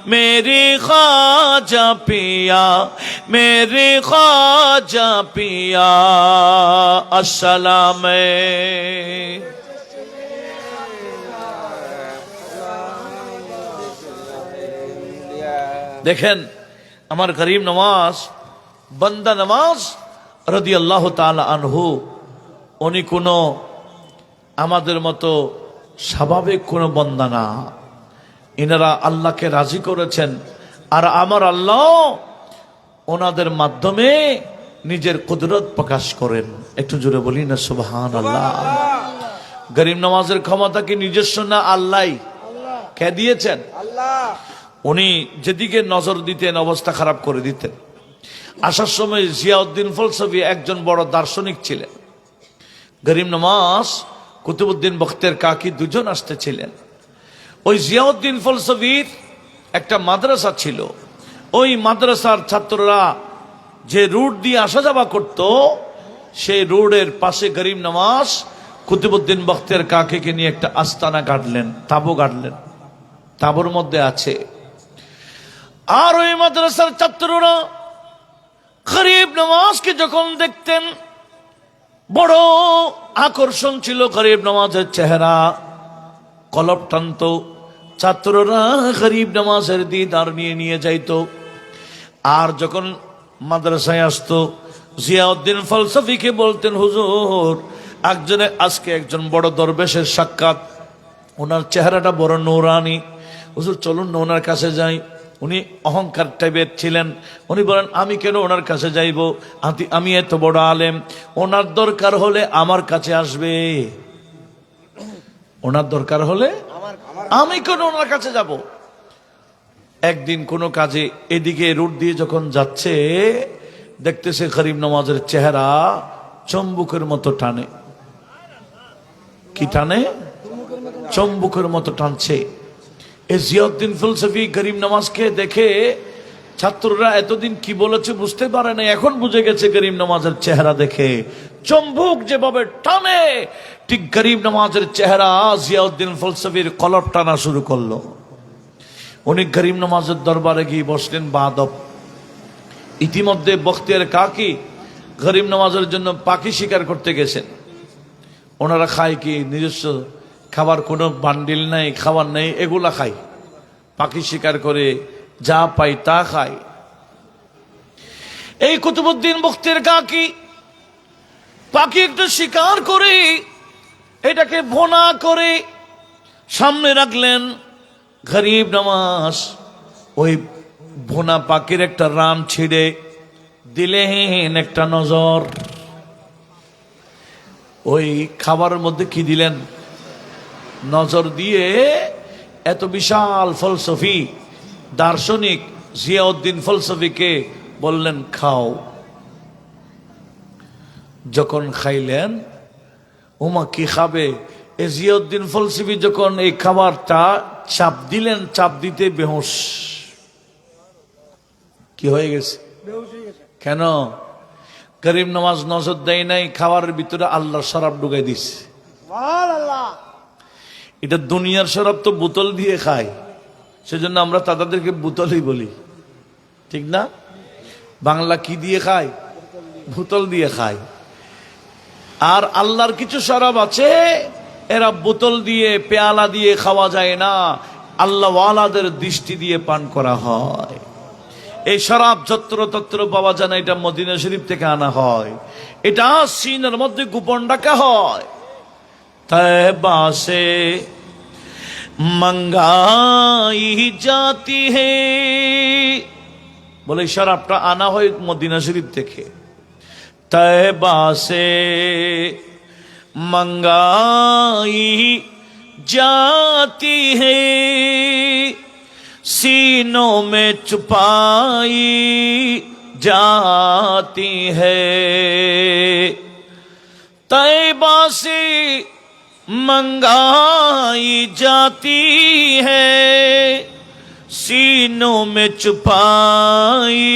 मेरे ख्वाजा पिया, मेरे ख्वाजा पिया, अस्सलाम। देखें আমার গরিব নওয়াজ বান্দা নওয়াজ রাদিয়াল্লাহু তাআলা আনহু, উনি কোনো আমাদের মতো স্বাভাবিক কোনো বান্দা না। ইনারা আল্লাহকে রাজি করেছেন, আর আমার আল্লাহ ওনাদের মাধ্যমে নিজের কুদরত প্রকাশ করেন। একটু জোরে বলি না সুবহানাল্লাহ। গরিব নওয়াজের ক্ষমতা কি নিজস্ব না? আল্লাহ কে দিয়েছেন? আল্লাহ। উনি যেদিকে নজর দিতেন অবস্থা খারাপ করে দিতেন। আসার সময় জিয়াউদ্দিন ফলসফি একজন বড় দার্শনিক ছিলেন। গরিব নওয়াজ, কুতুবউদ্দিন বখতিয়ার কাকি দুজন আসতেছিলেন। ওই জিয়াউদ্দিন ফলসফির একটা মাদ্রাসা ছিল। ওই মাদ্রাসার ছাত্ররা যে রুট দিয়ে আসা যাওয়া করত, সেই রোডের পাশে গরিব নওয়াজ কুতুবউদ্দিন বখতিয়ার কাকিকে নিয়ে একটা আস্তানা গাড়লেন, তাঁবু গাড়লেন। তাঁবুর মধ্যে আছে। আর ওই মাদ্রাসার ছাত্ররা গরিব নওয়াজকে যখন দেখতেন, বড় আকর্ষণ ছিল গরিব নওয়াজের চেহারা, কলপ টানত। ছাত্ররা গরিব নওয়াজের দিদার নিয়ে যাইত। আর যখন মাদ্রাসায় আসতো, জিয়াউদ্দিন ফলসফিকে বলতেন, হুজুর আজকে একজন বড় দরবেশের সাক্ষাৎ, ওনার চেহারাটা বড় নূরানি, হুজুর চলুন না ওনার কাছে যাই। উনি অহংকার টাইপের ছিলেন। উনি বলেন, আমি কেন ওনার কাছে যাইব? আমি এত বড় আলেম, ওনার দরকার হলে আমার কাছে আসবে। ওনার দরকার হলে আমি কেন ওনার কাছে যাব? একদিন কোনো কাজে এদিকে রুট দিয়ে যখন যাচ্ছে, দেখতেছে গরিব নওয়াজের চেহারা চম্বুকের মতো টানে। কি টানে? চম্বুকের মতো টানছে। জিয়াউদ্দিন ফলসফি গরিব নওয়াজকে দেখে, ছাত্ররা এতদিন কি বলেছে বুঝতে পারে না, এখন বুঝে গেছে গরিব নওয়াজের চেহারা দেখে চম্বুক যেভাবে টানে, ঠিক গরিব নওয়াজের চেহারা জিয়াউদ্দিন ফলসফির কলপ টানা শুরু করলো। উনি গরিব নওয়াজের দরবারে গিয়ে বসলেন বাদব। ইতিমধ্যে বখতিয়ার কাকি গরিব নওয়াজের জন্য পাখি শিকার করতে গেছেন। ওনারা খায় কি? নিজস্ব খাবার কোনো বান্ডিল নাই, খাবার নেই, এগুলা খায়। পাখি শিকার করে যা পাই তা খায়। এই কুতুবউদ্দিন বখতিয়ার কাকি পাখি একটু শিকার করে এটাকে ভোনা করে সামনে রাখলেন। গরিব নওয়াজ ওই ভোনা পাখির একটা রান ছিঁড়ে দিলেন একটা নজর। ওই খাবারের মধ্যে কি দিলেন? নজর দিয়ে এত বিশাল ফলসফি দার্শনিক জিয়াউদ্দিন ফলসফিকে বললেন, খাও। যখন খাইলেন, ওমা কি খাবে? এই জিয়াউদ্দিন ফলসিফি যখন এই খাবারটা চাপ দিলেন, চাপ দিতে বেহুশ। কি হয়ে গেছে? কেন? করিম নওয়াজ নজর দেয় নাই, খাবারের ভিতরে আল্লাহর শরাব ঢুকাই দিছে। এটা দুনিয়ার শরাব তো বোতল দিয়ে খায়, সেজন্য আমরা তাদেরকে বোতলই বলি, ঠিক না? বাংলা কি দিয়ে খায়? বোতল দিয়ে খায়। আর আল্লাহর কিছু শরাব আছে, এরা বোতল দিয়ে পেয়ালা দিয়ে খাওয়া যায় না, আল্লাহ ওয়ালাদের দৃষ্টি দিয়ে পান করা হয়। এই শরাব যত্র তত্র পাওয়া যায় না, এটা মদিনা শরীফ থেকে আনা হয়, এটা সিনের মধ্যে গোপন রাখা হয়। তয়বা সে मंगाई जाती है, বলে শরাবটা আনা হয় মদিনা শরীফ থেকে। তয়বা সে मंगाई जाती है, सीनों में छुपाई जाती है। तैबा से मंगाई जाती है, सीनों में छुपाई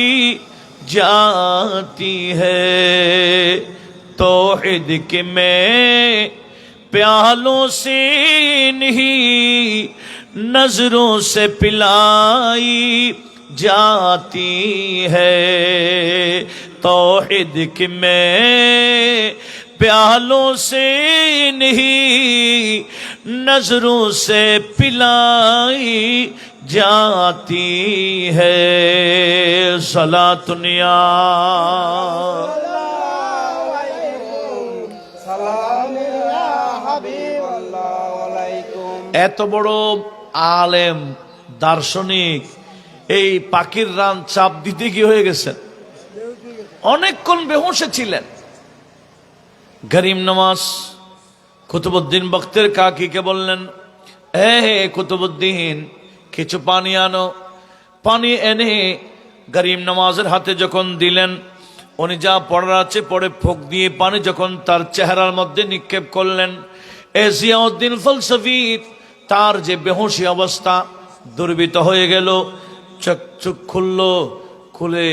जाती है। तौहीद के मैं प्यालों से नहीं, नजरों से पिलाई जाती है। तौहीद की मैं प्यालों से नहीं, नजरों से पिलाई जाती है। सलातुनिया এত বড় আলেম দার্শনিক এই পাখির রান চাপ দিতে কি হয়ে গেছেন, অনেকক্ষণ বেহুশে ছিলেন। গরিম নওয়াজ কুতুবউদ্দিন বখতের কাকিকে বললেন, হে কুতুবউদ্দিন, কিছু পানি আনো। পানি এনে গরিম নওয়াজের হাতে যখন দিলেন, উনি যা পড়ার আছে পড়ে ফোঁক দিয়ে পানি যখন তার চেহারার মধ্যে নিক্ষেপ করলেন, জিয়াউদ্দিন ফলসফি তার যে বেহুশি অবস্থা দুর্বৃত হয়ে গেল, চোখ খুলল, খুলে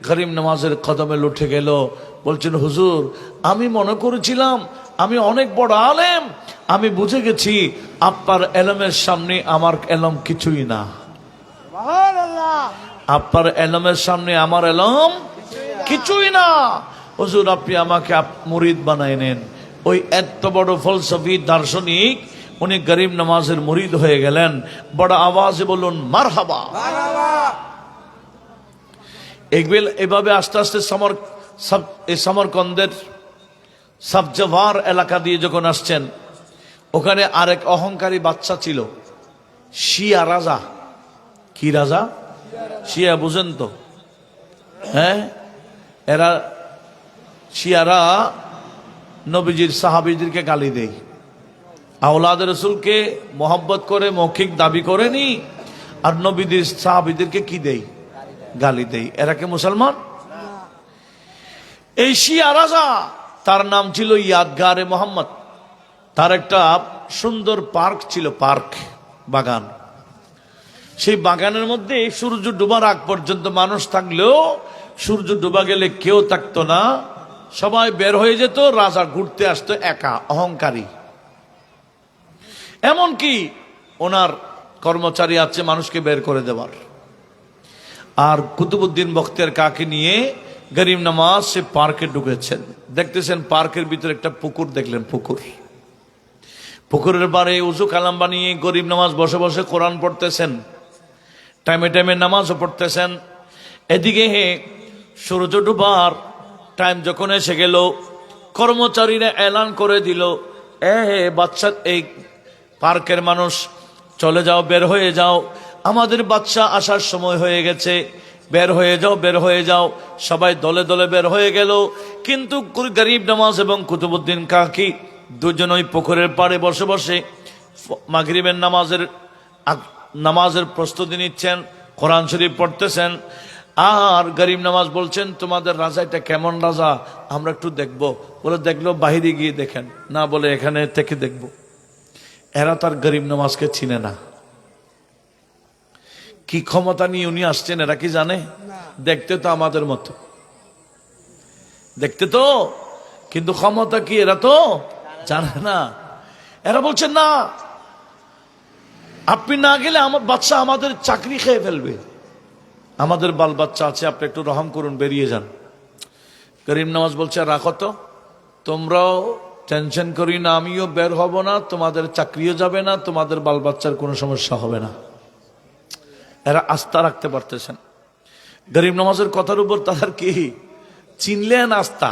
গরিম নওয়াজের কদমে উঠে গেল। বলছেন, হুজুর, আমি মনে করেছিলাম আমি অনেক বড় আলেম, আমি বুঝে গেছি আপনার এলমের সামনে আমার এলম কিছুই না। আপনার এলমের সামনে আমার এলম কিছুই না। হুজুর, আপনি আমাকে মুরিদ বানায় নেন। ওই এত বড় ফলসফি দার্শনিক উনি গরিব নওয়াজের মুরিদ হয়ে গেলেন। বড় আওয়াজে বলুন মারহাবা। এভাবে আস্তে আস্তে সমরকন্দের সাবজভার এলাকা দিয়ে যখন আসছেন, ওখানে আরেক অহংকারী বাচ্চা ছিল, শিয়া রাজা। কি রাজা? শিয়া বুঝেন তো? হ্যাঁ, এরা শিয়ারা নবীজির সাহাবীদেরকে গালি দেয়, আওলাদ রসুলকে মোহাব্বত করে মৌখিক দাবি করেনি, আর নবীদের সাহাবীদেরকে কি দেয়? গালি দেয়। এরা কি মুসলমান? এই শিয়া রাজা, তার নাম ছিল ইয়াদগারে মোহাম্মদ। তার একটা সুন্দর পার্ক ছিল, পার্ক বাগান। সেই বাগানের মধ্যে সূর্য ডুবার আগ পর্যন্ত মানুষ থাকলেও সূর্য ডুবা গেলে কেউ থাকতো না, সবাই বের হয়ে যেত, রাজা ঘুরতে আসতো একা, অহংকারী। এমনকি ওনার কর্মচারী আছে মানুষকে বের করে দেওয়ার। আর কুতুবউদ্দিন বখতের কাকে নিয়ে গরিব নওয়াজ সে পার্কে ঢুকেছেন। দেখতেছেন পার্কের ভিতরে একটা পুকুর দেখলেন, পুকুরের পাড়ে উজু কালাম বানিয়ে গরিব নওয়াজ বসে বসে কোরআন পড়তেছেন, টাইমে টাইমে নামাজও পড়তেছেন। এদিকে সূর্য ডুবার টাইম যখন এসে গেল, কর্মচারীরা এলান করে দিল, বাচ্চা, এই পার্কের মানুষ চলে যাও, বের হয়ে যাও, আমাদের বাচ্চা আসার সময় হয়ে গেছে, বের হয়ে যাও, বের হয়ে যাও। সবাই দলে দলে বের হয়ে গেল। কিন্তু গরিব নওয়াজ এবং কুতুবউদ্দিন কাকি দুজন ওই পুকুরের পাড়ে বসে বসে মাগরিবের নামাজের প্রস্তুতি নিচ্ছেন, কোরআন শরীফ পড়তেছেন। আর গরিব নওয়াজ বলছেন, তোমাদের রাজা এটা কেমন রাজা, আমরা একটু দেখবো। বলে, দেখলো বাহিরে গিয়ে দেখেন না, বলে এখানে থেকে দেখবো। এরা তার গরিব নামাজকে চিনে না। কি ক্ষমতা নিয়ে উনি আসছেন এরা কি জানে? দেখতে তো আমাদের মতো, দেখতে তো, কিন্তু ক্ষমতা কি এরা তো জানে না। এরা বলছে না, আপনি না গেলে আমার বাচ্চা আমাদের চাকরি খেয়ে ফেলবে, আমাদের বাল বাচ্চা আছে, আপনি একটু রহম করুন, বেরিয়ে যান। গরিব নামাজ বলছে রাখো তো, তোমরাও টেনশন করি না, আমিও বের হব না, তোমাদের চাকরিও যাবে না, তোমাদের বাল বাচ্চার কোনো সমস্যা হবে না। এরা আস্থা রাখতে পারতেছেন গরিব নামাজের কথার উপর, তাদের কি চিনলেন আস্থা,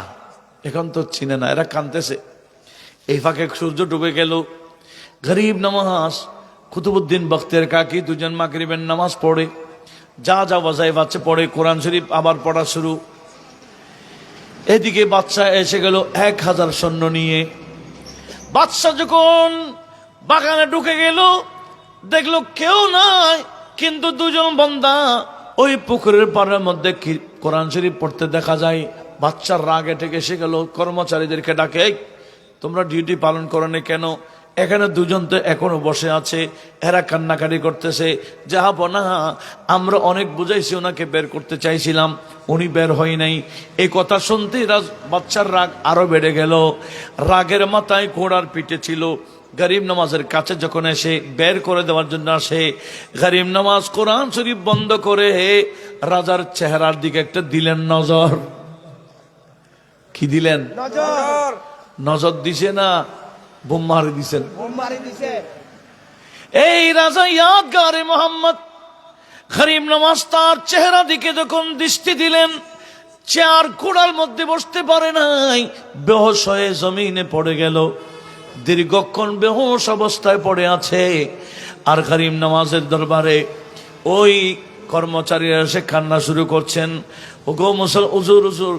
এখন তো চিনে না, এরা কাঁদতেছে। এই ফাঁকে সূর্য ডুবে গেল। গরিব নামাজ কুতুবউদ্দিন বখতিয়ার কাকি দুজন মাগরিবের নামাজ পড়ে, যা যা বাজায় বাচ্চা পড়ে, কোরআন শরীফ আবার পড়া শুরু। এদিকে বাচ্চা এসে গেল 1000 সৈন্য নিয়ে। বাচ্চা যখন বাগানে ঢুকে গেল, দেখলো কেউ নাই, কিন্তু দুজন বান্দা ওই পুকুরের পাড়ের মধ্যে কোরআন শরীফ পড়তে দেখা যায়। বাচ্চার রাগ এটে এসে গেল, কর্মচারীদেরকে ডাকে, এই তোমরা ডিউটি পালন করো না কেন? এখানে দুজন তো এখনো বসে আছে, এরা কান্নাকাটি করতেছে। যাব না, আমরা অনেক বুঝাইছি, ওনাকে বের করতে চাইছিলাম, উনি বের হয় নাই। এই কথা শুনতেই বাচ্চার রাগ আরো বেড়ে গেল। রাগের মাথায় ঘোড়ার পিঠে ছিল। গরিব নামাজের কাছে যখন এসে বের করে দেওয়ার জন্য আসে, গরিব নামাজ কোরআন শরীফ বন্ধ করে রাজার চেহারার দিকে একটা দিলেন নজর। কি দিলেন? নজর দিছে না বোম মারি দিছেন? এই রাজা ইয়াদগারে মোহাম্মদ গরিব নামাজ তার চেহারা দিকে যখন দৃষ্টি দিলেন, চেয়ার ঘোড়ার মধ্যে বসতে পারে নাই, বেহুশ হয়ে জমিনে পড়ে গেল। দীর্ঘক্ষণ বেহুশ অবস্থায় পড়ে আছে। আর গরিব নামাজের দরবারে ওই কর্মচারীরা এসে কান্না শুরু করছেন, ওগো মুসল হুজুর হুজুর,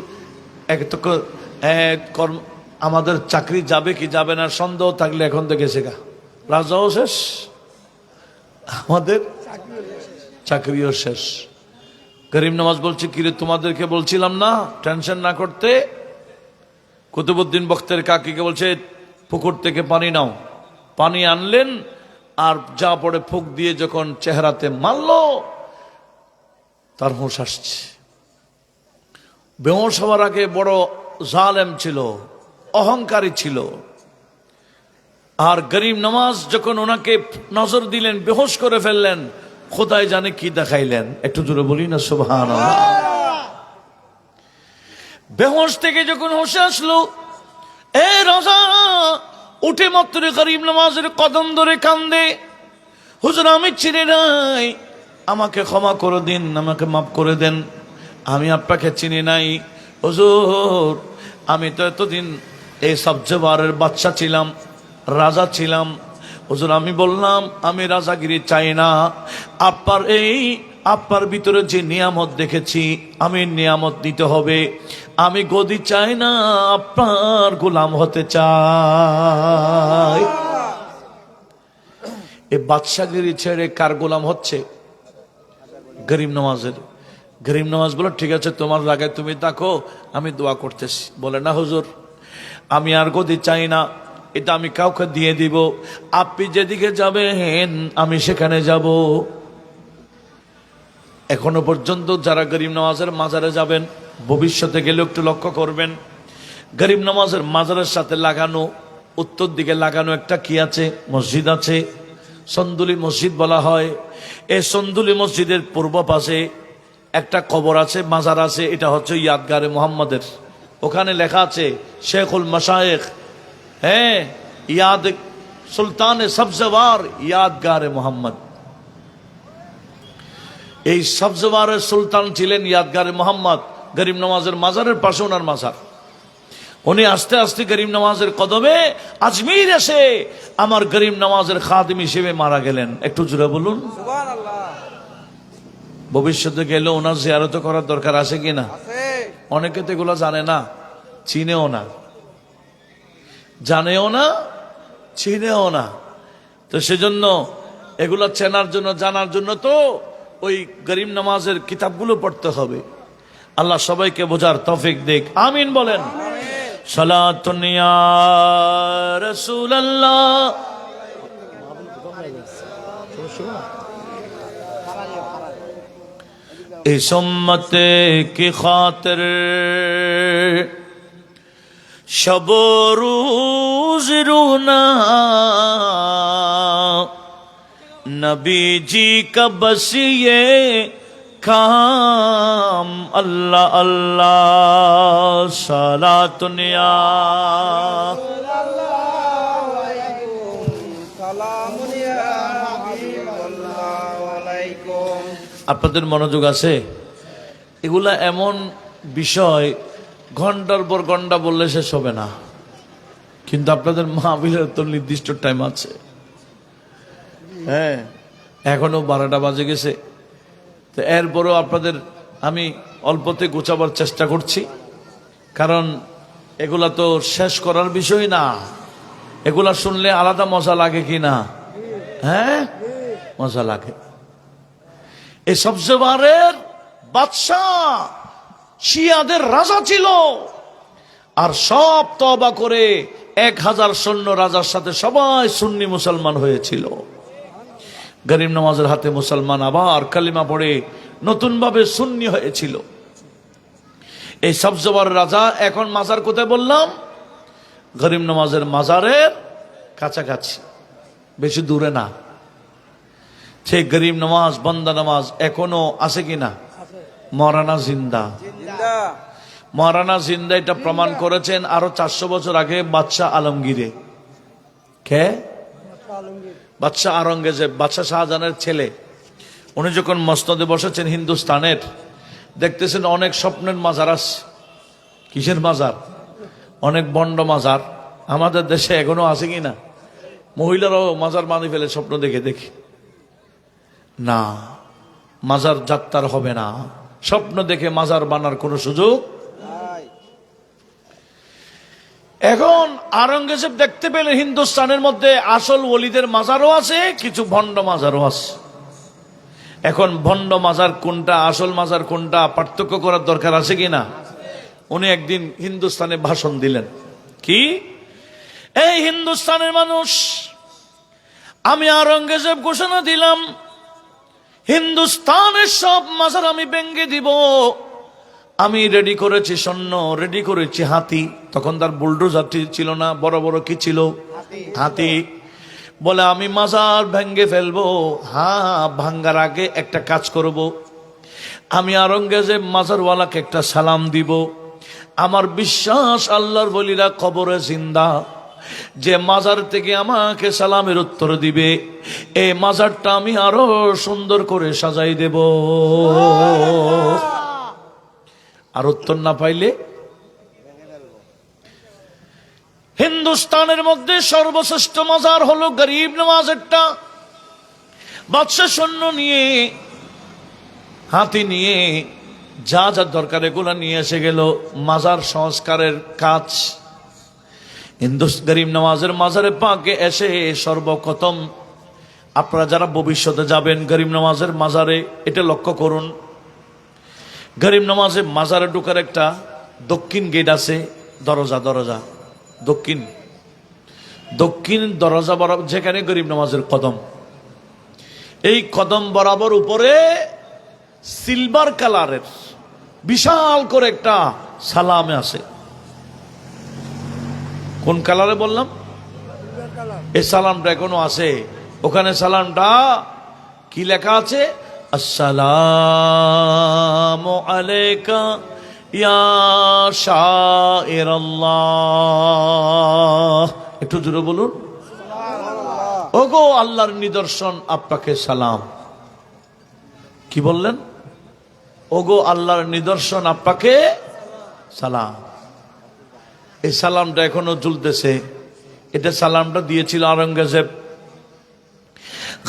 আমাদের চাকরি যাবে কি যাবে না সন্দেহ থাকলে এখন তো গেছে গা, রাজাও শেষ, আমাদের চাকরিও শেষ। গরিব নামাজ বলছে, কিরে তোমাদেরকে বলছিলাম না টেনশন না করতে? কুতুবউদ্দিন বখতিয়ার কাকিকে বলছে, পুকুর থেকে পানি নাও। পানি আনলেন, আর যা পড়ে ফুক দিয়ে যখন চেহারাতে মারল, তার হুঁশ আসছে। বেহুশ হওয়ার আগে বড় জালেম ছিল, অহংকারী ছিল। আর গরিব নামাজ যখন ওনাকে নজর দিলেন, বেহুশ করে ফেললেন, খোদাই জানে কি দেখাইলেন। একটু জোরে বলি না সুবহানাল্লাহ। বেহুশ থেকে যখন হুঁশে আসলো, এ রাজা উঠে মাত্র গরিব নামাজের কদম ধরে কান্দে, হুজুর আমি চিনি নাই, আমাকে ক্ষমা করে দিন, আমাকে মাফ করে দেন, আমি আপনাকে চিনি নাই হুজুর। আমি তো এতদিন এই সবজেবারের বাচ্চা ছিলাম, রাজা ছিলাম হুজুর। আমি বললাম আমি রাজাগিরি চাই না, আপনার ভিতরে যে নিয়ামত দেখেছি, আমি নিয়ামত দিতে হবে। আমি গদি চাই না, আপনার গোলাম হতে চাই। এই বাদশাগিরি ছেড়ে কার গোলাম হচ্ছে? গরিব নামাজের। গরিব নামাজ বলে, ঠিক আছে তোমার জায়গায় তুমি থাকো, আমি দোয়া করতেছি। বলে না হুজুর, আমি আর গদি চাই না, এটা আমি কাউকে দিয়ে দিব, আপনি যেদিকে যাবেন আমি সেখানে যাব। এখনো পর্যন্ত যারা গরিব নামাজের মাজারে যাবেন, ভবিষ্যতে গেলে একটু লক্ষ্য করবেন, গরিব নামাজের মাজারের সাথে লাগানো, উত্তর দিকে লাগানো একটা কি আছে? মসজিদ আছে, সন্দুলি মসজিদ বলা হয়। এই সন্দুলি মসজিদের পূর্ব পাশে একটা কবর আছে, মাজার আছে, এটা হচ্ছে ইয়াদগারে মোহাম্মদের। ওখানে লেখা আছে শেখুল মাশায়েখ, হ্যাঁ, ইয়াদ সুলতানে সবজওয়ার ইয়াদগারে মোহাম্মদ। এই সবজওয়ারের সুলতান ছিলেন ইয়াদগারে মোহাম্মদ। গরিব নামাজের মাজারের পাশে ওনার মাজার। উনি আস্তে আস্তে গরিব নামাজের কদমে আজমির এসে আমার গরিব নামাজের খাদিম হিসেবে মারা গেলেন। একটু জোরে বলুন সুবহানাল্লাহ। ভবিষ্যতে গেলে ওনার জিয়ারত করার দরকার আছে কিনা? অনেকে তো এগুলো জানে না, চিনেও না, জানেও না, চিনেও না। তো সেজন্য এগুলো চেনার জন্য, জানার জন্য তো ওই গরিব নামাজের কিতাবগুলো পড়তে হবে। আল্লাহ সবাইকে বোঝার তৌফিক দিক, আমিন বলেন। সালাতুন ইয়া রাসূলুল্লাহ इस उम्मत की खातिर शब रोज रोना नबी जी का बस ये काम अल्लाह अल्लाह सलातुनिया আপনাদের মনোযোগ আছে? এগুলা এমন বিষয় ঘন্টার পর ঘন্টা বললে শেষ হবে না, কিন্তু আপনাদের মাহফিলের তো নির্দিষ্ট টাইম আছে। হ্যাঁ, এখনো 12টা বাজে গেছে। তো এরপরও আপনাদের আমি অল্পতে গোছাবার চেষ্টা করছি, কারণ এগুলা তো শেষ করার বিষয় না। এগুলা শুনলে আলাদা মজা লাগে কি না? হ্যাঁ, মজা লাগে। এই সবজেবারের বাদশাহ শিয়াদের রাজা ছিল, আর সব তওবা করে 1000 সৈন্য রাজার সাথে সবাই সুন্নি মুসলমান হয়েছিল। গরিব নওয়াজের হাতে মুসলমান আবার কালিমা পড়ে নতুন ভাবে সুন্নি হয়েছিল। এই সবজেবার রাজা এখন মাজার কোথায় বললাম? গরিব নওয়াজের মাজারের কাছাকাছি, বেশি দূরে না। সেই গরিব নওয়াজ বন্দা নামাজ এখনো আছে কিনা? মরানা জিন্দা, মরানা জিন্দা। এটা প্রমাণ করেছেন আরো 400 বছর আগে বাদশাহ আলমগীরে। কে? বাদশাহ আওরঙ্গজেব, বাদশাহ শাহজাহানের ছেলে। উনি যখন মসনদে বসেছেন হিন্দুস্তানের, দেখতেছেন অনেক স্বপ্নের মাজার আছে। কিসের মাজার? অনেক বন্ড মাজার। আমাদের দেশে এখনো আছে কিনা? মহিলারাও মাজার বানিয়ে ফেলে স্বপ্ন দেখে দেখে। না, মাজার যাত্রার হবে না, স্বপ্ন দেখে মাজার বানার কোনো সুযোগ। এখন আওরঙ্গজেব দেখতে পেলে হিন্দুস্তানের মধ্যে আসল ওলিদের মাজারও আছে, কিছু ভণ্ড মাজারও আছে। এখন ভণ্ড মাজার কোনটা, আসল মাজার কোনটা, পার্থক্য করার দরকার আছে কিনা? উনি একদিন হিন্দুস্তানে ভাষণ দিলেন। কি? এই হিন্দুস্তানের মানুষ, আমি আওরঙ্গজেব ঘোষণা দিলাম, হিন্দুস্তানের সব মাজার আমি ভেঙে দিব। আমি রেডি করেছি সৈন্য, রেডি করেছি হাতি। তখন তার বুলডোজার ছিল না, বড় বড় কি ছিল? হাতি। বলে আমি মাজার ভেঙে ফেলবো। হ্যাঁ, ভাঙ্গার আগে একটা কাজ করব, আমি আওরঙ্গজেব মাজারওয়ালাকে একটা সালাম দিব। আমার বিশ্বাস আল্লাহর বলিরা কবরে জিন্দা, যে মাজার থেকে আমাকে সালামের উত্তর দিবে, এই মাজারটা আমি আরো সুন্দর করে সাজাই দেব। আর উত্তর না পাইলে হিন্দুস্তানের মধ্যে সর্বশ্রেষ্ঠ মাজার হলো গরিব নওয়াজেরটা। বাদশা সৈন্য নিয়ে, হাতি নিয়ে, যা যা দরকার এগুলা নিয়ে এসে গেল মাজার সংস্কারের কাজ। গরিব নওয়াজের মাজারে পাকে এসে সর্বপ্রথম আপনারা যারা ভবিষ্যতে যাবেন গরিব নওয়াজের মাজারে, এটা লক্ষ্য করুন। গরিব নওয়াজের মাজারে ঢোকার একটা দক্ষিণ গেট আছে, দরজা দক্ষিণ দরজা বরাবর, যেখানে গরিব নওয়াজের কদম, এই কদম বরাবর উপরে সিলভার কালারের বিশাল করে একটা সালামে আছে। কোন কালারে বললাম? এই সালামটা এখনো আছে। ওখানে সালামটা কি লেখা আছে? আসসালামু আলাইকা ইয়া শাইরাল্লাহ। একটু জোরে বলুন। ওগো আল্লাহর নিদর্শন, আপনাকে সালাম। কি বললেন? ওগো আল্লাহর নিদর্শন, আপনাকে সালাম। এই সালামটা এখনো ঝুলতেছে। এটা সালামটা দিয়েছিল আওরঙ্গজেব।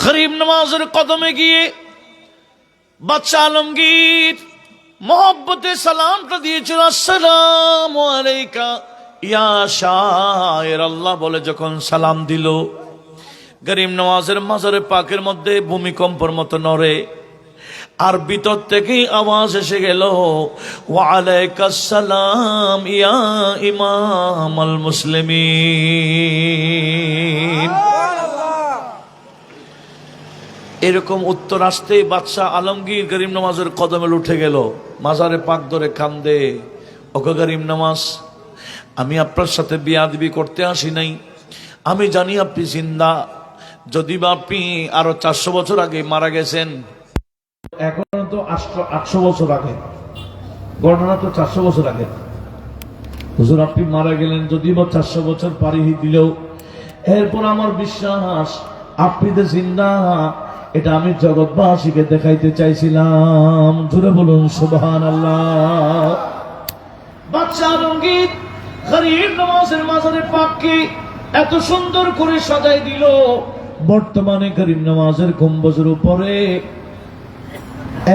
গরিব নওয়াজের কদমে গিয়ে বাদশা আলমগীর মোহব্বতে সালামটা দিয়েছিল, আসসালামু আলাইকা ইয়া শাইরাল্লাহ বলে যখন সালাম দিল, গরিব নওয়াজের মাজারে পাকের মধ্যে ভূমিকম্পের মতো নড়ে। আর ভিতর থেকেই আওয়াজ এসে গেল, ওয়া আলাইকাস সালাম ইয়া ইমামাল মুসলিমিন। এরকম উত্তর আসতেই বাদশাহ আলমগীর গরিব নওয়াজের কদমে উঠে গেল, মাজারে পাক ধরে কান্দে, ওকে গরিব নওয়াজ, আমি আপনার সাথে বিয়াদবি করতে আসি নাই, আমি জানি আপনি জিন্দা, যদি বা আপনি আরো 400 বছর আগে মারা গেছেন, এখন তো 800 বছর আগে, ঘটনা তো 400 বছর আগে, হুজুর আপনি মারা গেলেন, যদি বা 400 বছর পারি দিল, এরপর আমার বিশ্বাস আপনি তো জিন্দা, এটা আমি জগৎবাসীকে দেখাইতে চাইছিলাম। জুড়ে বলুন সুবহানাল্লাহ। বাদশা আলমগীর গরিব নওয়াজের মাজারে পাককে এত সুন্দর করে সাজাই দিল, বর্তমানে গরিব নওয়াজের গম্বুজের উপরে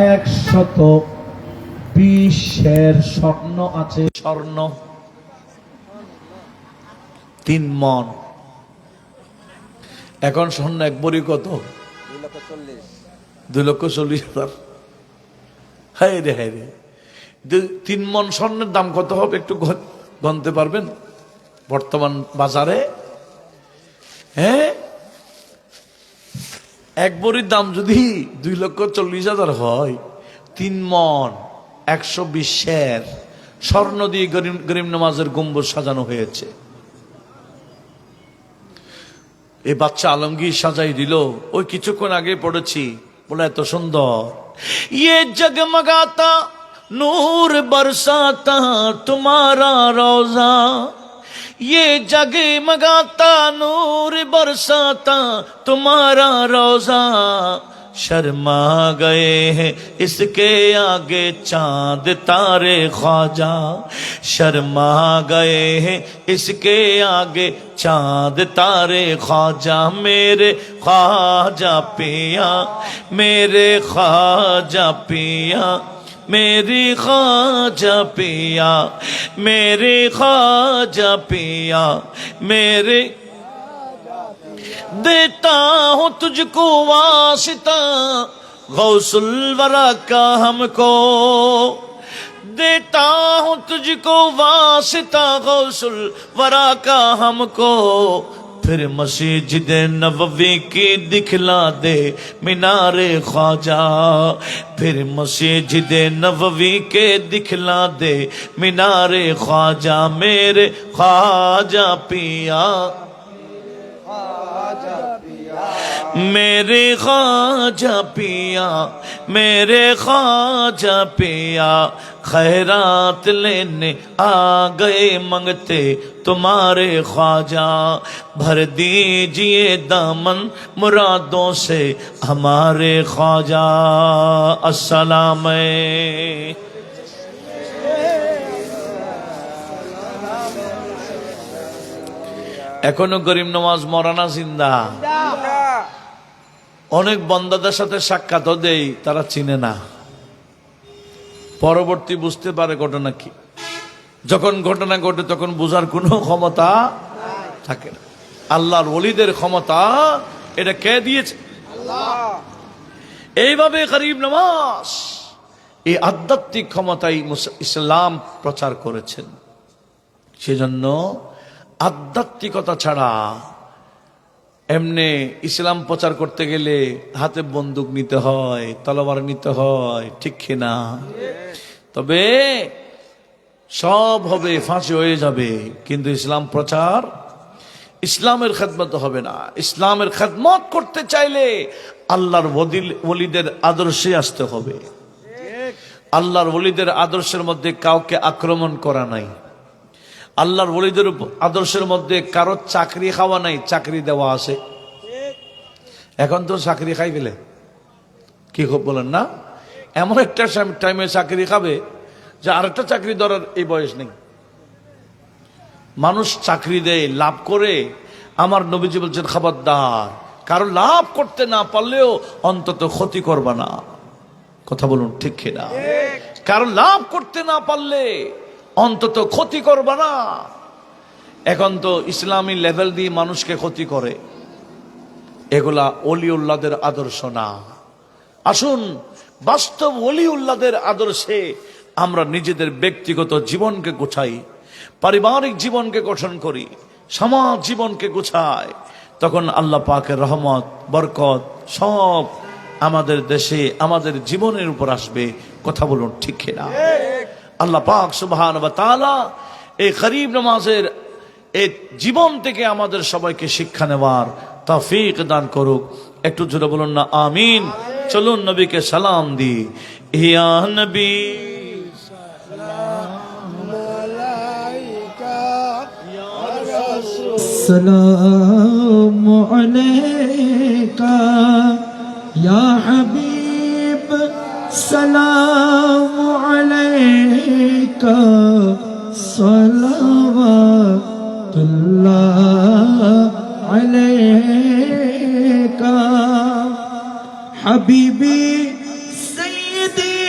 120 স্বর্ণ আছে, স্বর্ণ 3 মণ। এখন স্বর্ণ এক ভরি কত? 2,40,000। হায় রে হায় রে, 3 মণ স্বর্ণের দাম কত হবে একটু গণতে পারবেন বর্তমান বাজারে? হ্যাঁ, এক ভরির দাম যদি 2,40,000 হয়, 3 মণ 120 স্বর্ণ দিয়ে গরিব নওয়াজের গম্বুজ সাজানো হয়েছে। এই বাচ্চা আলমগীর সাজাই দিল, ওই কিছুক্ষণ আগে পড়েছি, বলে এত সুন্দর, ये जगमगाता नूर बरसाता तुम्हारा रोजा, ये जगमगाता नूर बरसाता तुम्हारा रोजा, शर्मा गए हैं इसके आगे चांद तारे ख्वाजा, शर्मा गए हैं इसके आगे चांद तारे ख्वाजा, मेरे ख्वाजा पिया, मेरे ख्वाजा पिया, मेरी ख्वाजा पिया, मेरे ख्वाजा पिया, मेरे देता हूँ तुझको वास्ता गौसुल वरा का हमको, देता हूँ तुझको वास्ता गौसुल वरा का हमको, फिर मस्जिद नबवी की दिखला दे मीनारे ख्वाजा, फिर मस्जिद नबवी के दिखला दे मीनारे ख्वाजा, मेरे ख्वाजा पिया, मेरे ख्वाजा पिया, मेरे ख्वाजा पिया, खैरात लेने आ गए मंगते तुम्हारे ख्वाजा, भर दीजिए दामन मुरादों से हमारे ख्वाजा। अस्सलाम। এখনো গরিব নওয়াজ মরানা জিন্দা? অনেক বন্দাদের সাথে সাক্ষাৎ দেই, তারা চিনে না, পরবর্তী বুঝতে পারে ঘটনা কি। যখন ঘটনা ঘটে তখন বোঝার কোনো ক্ষমতা থাকে না। আল্লাহর ওলিদের ক্ষমতা এটা কে দিয়েছে? এইভাবে গরিব নওয়াজ এই আধ্যাত্মিক ক্ষমতাই ইসলাম প্রচার করেছেন। সেজন্য আধ্যাত্মিকতা ছাড়া এমনি ইসলাম প্রচার করতে গেলে হাতে বন্দুক নিতে হয়, তলোয়ার নিতে হয়, ঠিক কিনা? তবে সব হবে, ফাঁসি হয়ে যাবে, কিন্তু ইসলাম প্রচার, ইসলামের খেদমত হবে না। ইসলামের খেদমত করতে চাইলে আল্লাহর ওলিদের আদর্শে আসতে হবে। আল্লাহর ওলিদের আদর্শের মধ্যে কাউকে আক্রমণ করা নাই, আল্লাহর ওলিদের আদর্শের মধ্যে কারো চাকরি খাওয়া নাই, চাকরি দেওয়া আছে। এখন তো চাকরি খাই ফেলে, কি খুব বলেন না, এমন একটা টাইমে চাকরি খাবে যে আরেকটা চাকরি ধরার এই বয়স নেই। মানুষ চাকরি দেয় লাভ করে, আমার নবীজি বলছেন খবরদার, কারো লাভ করতে না পারলেও অন্তত ক্ষতি করবা না। কথা বলুন ঠিক কিনা? কারো লাভ করতে না পারলে অন্তত ক্ষতি করবা না। এখন তো ইসলামী লেভেল দিয়ে মানুষকে ক্ষতি করে, এগুলা ওলিউল্লাহদের আদর্শ না। আসুন বাস্তব ওলিউল্লাহদের আদর্শে আমরা নিজেদের ব্যক্তিগত জীবনকে গোছাই, পারিবারিক জীবনকে গঠন করি, সমাজ জীবনকে গোছাই, তখন আল্লাহ পাকের রহমত বরকত সব আমাদের দেশে আমাদের জীবনের উপর আসবে। কথা বলুন ঠিক কিনা? আল্লাহ পাক সুবহানাহু ওয়া তাআলা এই গরিব নামাজের এই জীবন থেকে আমাদের সবাইকে শিক্ষা নেওয়ার তৌফিক দান করুক। একটু জোরে বলুন না আমিন। চলুন নবীকে সালাম দি। ইয়া নবী السلام عليك يا حبيب السلام عليك صلوات الله عليك حبيبي سيدي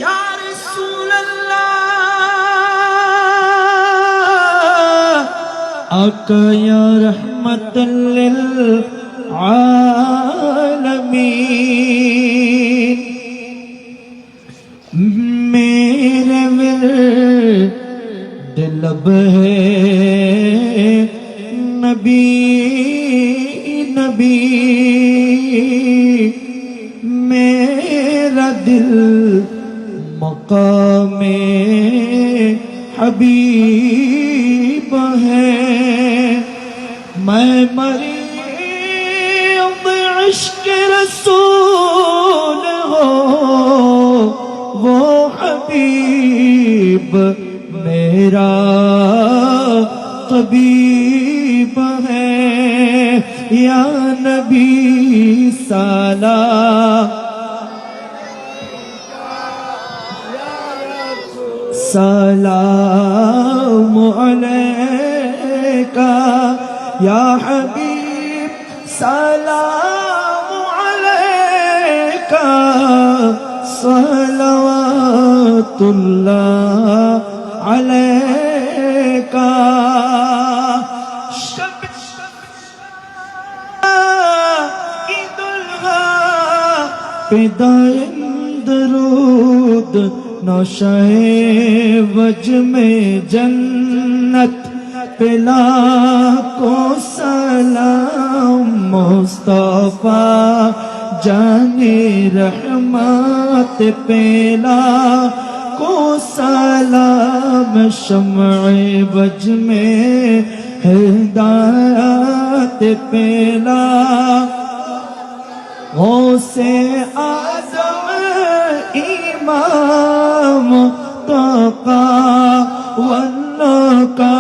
يا رسول الله آقا يا رحمة للعالمين میرے ورد لب ہے نبی نبی میرا دل مقام حبیب ہے میں مرید عشق رسول ہو وہ حبیب میرا طبیب ہے یا نبی سلام سلام علیکہ یا حبیب سلام علیکہ صلوات اللہ علیکہ عید الہا پیدائن درود نوشہ وج میں جنت پلا کو سلام مصطفیٰ جان رحمت پلا کو سلام شمع وج میں ہدایت پلا غوث اعظم امام تقا والنقا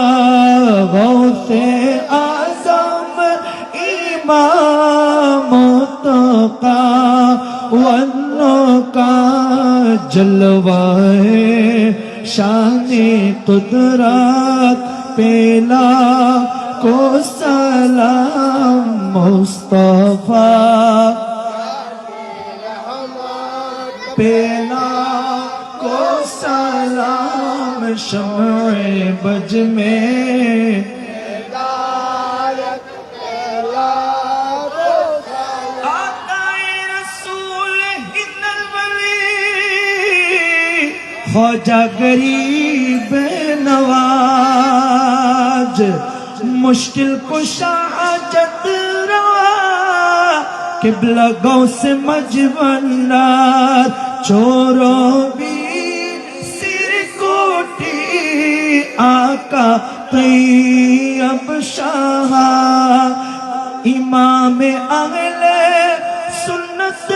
غوث اعظم امام تقا والنقا جلوہ شان قدرت پلا کو سلام مصطفیٰ پیلا کو سلام شمع بج میں آقائے رسول ہند الولی خواجہ غریب نواز مشکل کشا حاجت روا قبلہ غوث مجونات چورو بھی سر کوٹی آقا طیب شاہ امام اہل سنت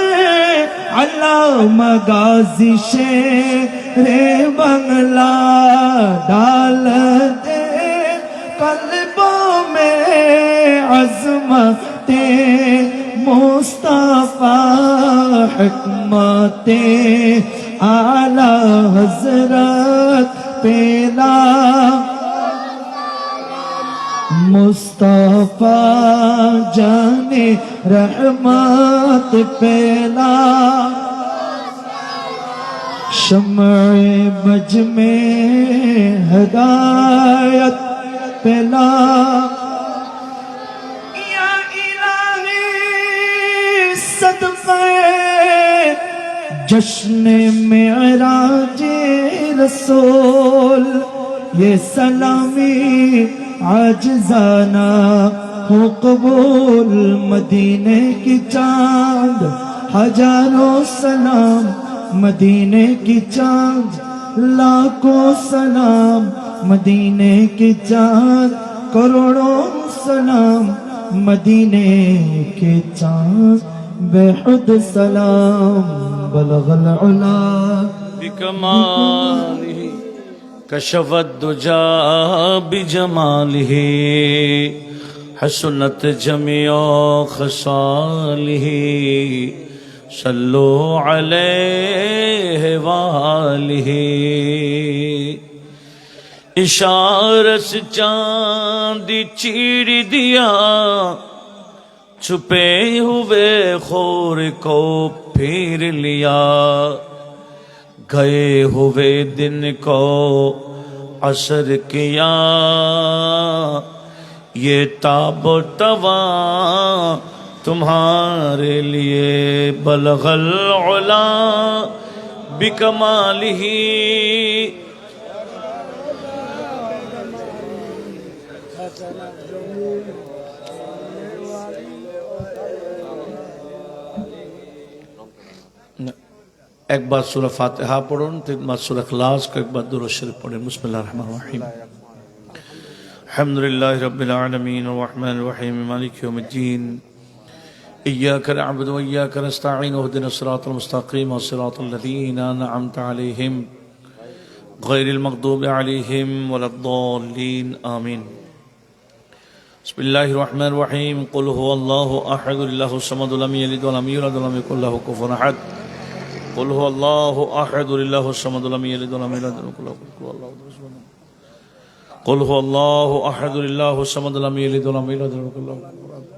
علامہ غازی شیر بنگلہ ڈال دے قلبوں میں عظمت مصطفیٰ حکمت اعلی حضرت پیلا مصطفیٰ جان رحمت پیلا شمع بج میں ہدایت پیلا یا الہی صدقہ جشن معراج رسول یہ سلامی आजजाना हो कबूल मदीने की चांद हजारों सलाम मदीने की चांद लाखों सलाम मदीने की चांद करोड़ों सलाम मदीने के चांद बेहद सलाम बलगल उला बिकमालिह कशफत दुजा बिजमालिह हसनत जमियो खसालिह सल्लु अलैहि वालिह इशारत से चांद चीर दिया छुपे हुए खोर को फिर लिया गए हुए दिन को असर किया ये ताबो तवा तुम्हारे लिए बलगल उला बिकमालिही एक बार सूरह फातिहा पढ़ो तीन बार सूरह इखलास को एक बार दुरूद शरीफ पढ़े बिस्मिल्लाहिर रहमानिर रहीम अल्हम्दुलिल्लाहि रब्बिल आलमीन अर्रहमानिर रहीम मालिकि यौमिद्दीन इय्याका नअबुदु व इय्याका नस्तईन इहदिनास सिरातल मुस्तकीम सिरातल लज़ीना अनअमता अलैहिम गैरिल मग़दूबि अलैहिम वलद्दाल्लीन आमीन बिस्मिल्लाहिर रहमानिर रहीम कुल हुवल्लाहु अहद अल्लाहुस समद लम यलिद व लम यूलद व लम यकुल लहु कुफुवन अहद कुल हुवल्लाहु अहद अल्लाहुस समद लम यलिद व लम यूलद व लम यकुल लहु कुफुवन अहद कुल हुवल्लाहु अहद अल्लाहुस समद लम यलिद व लम यूलद व लम यकुल लहु कुफुवन अहद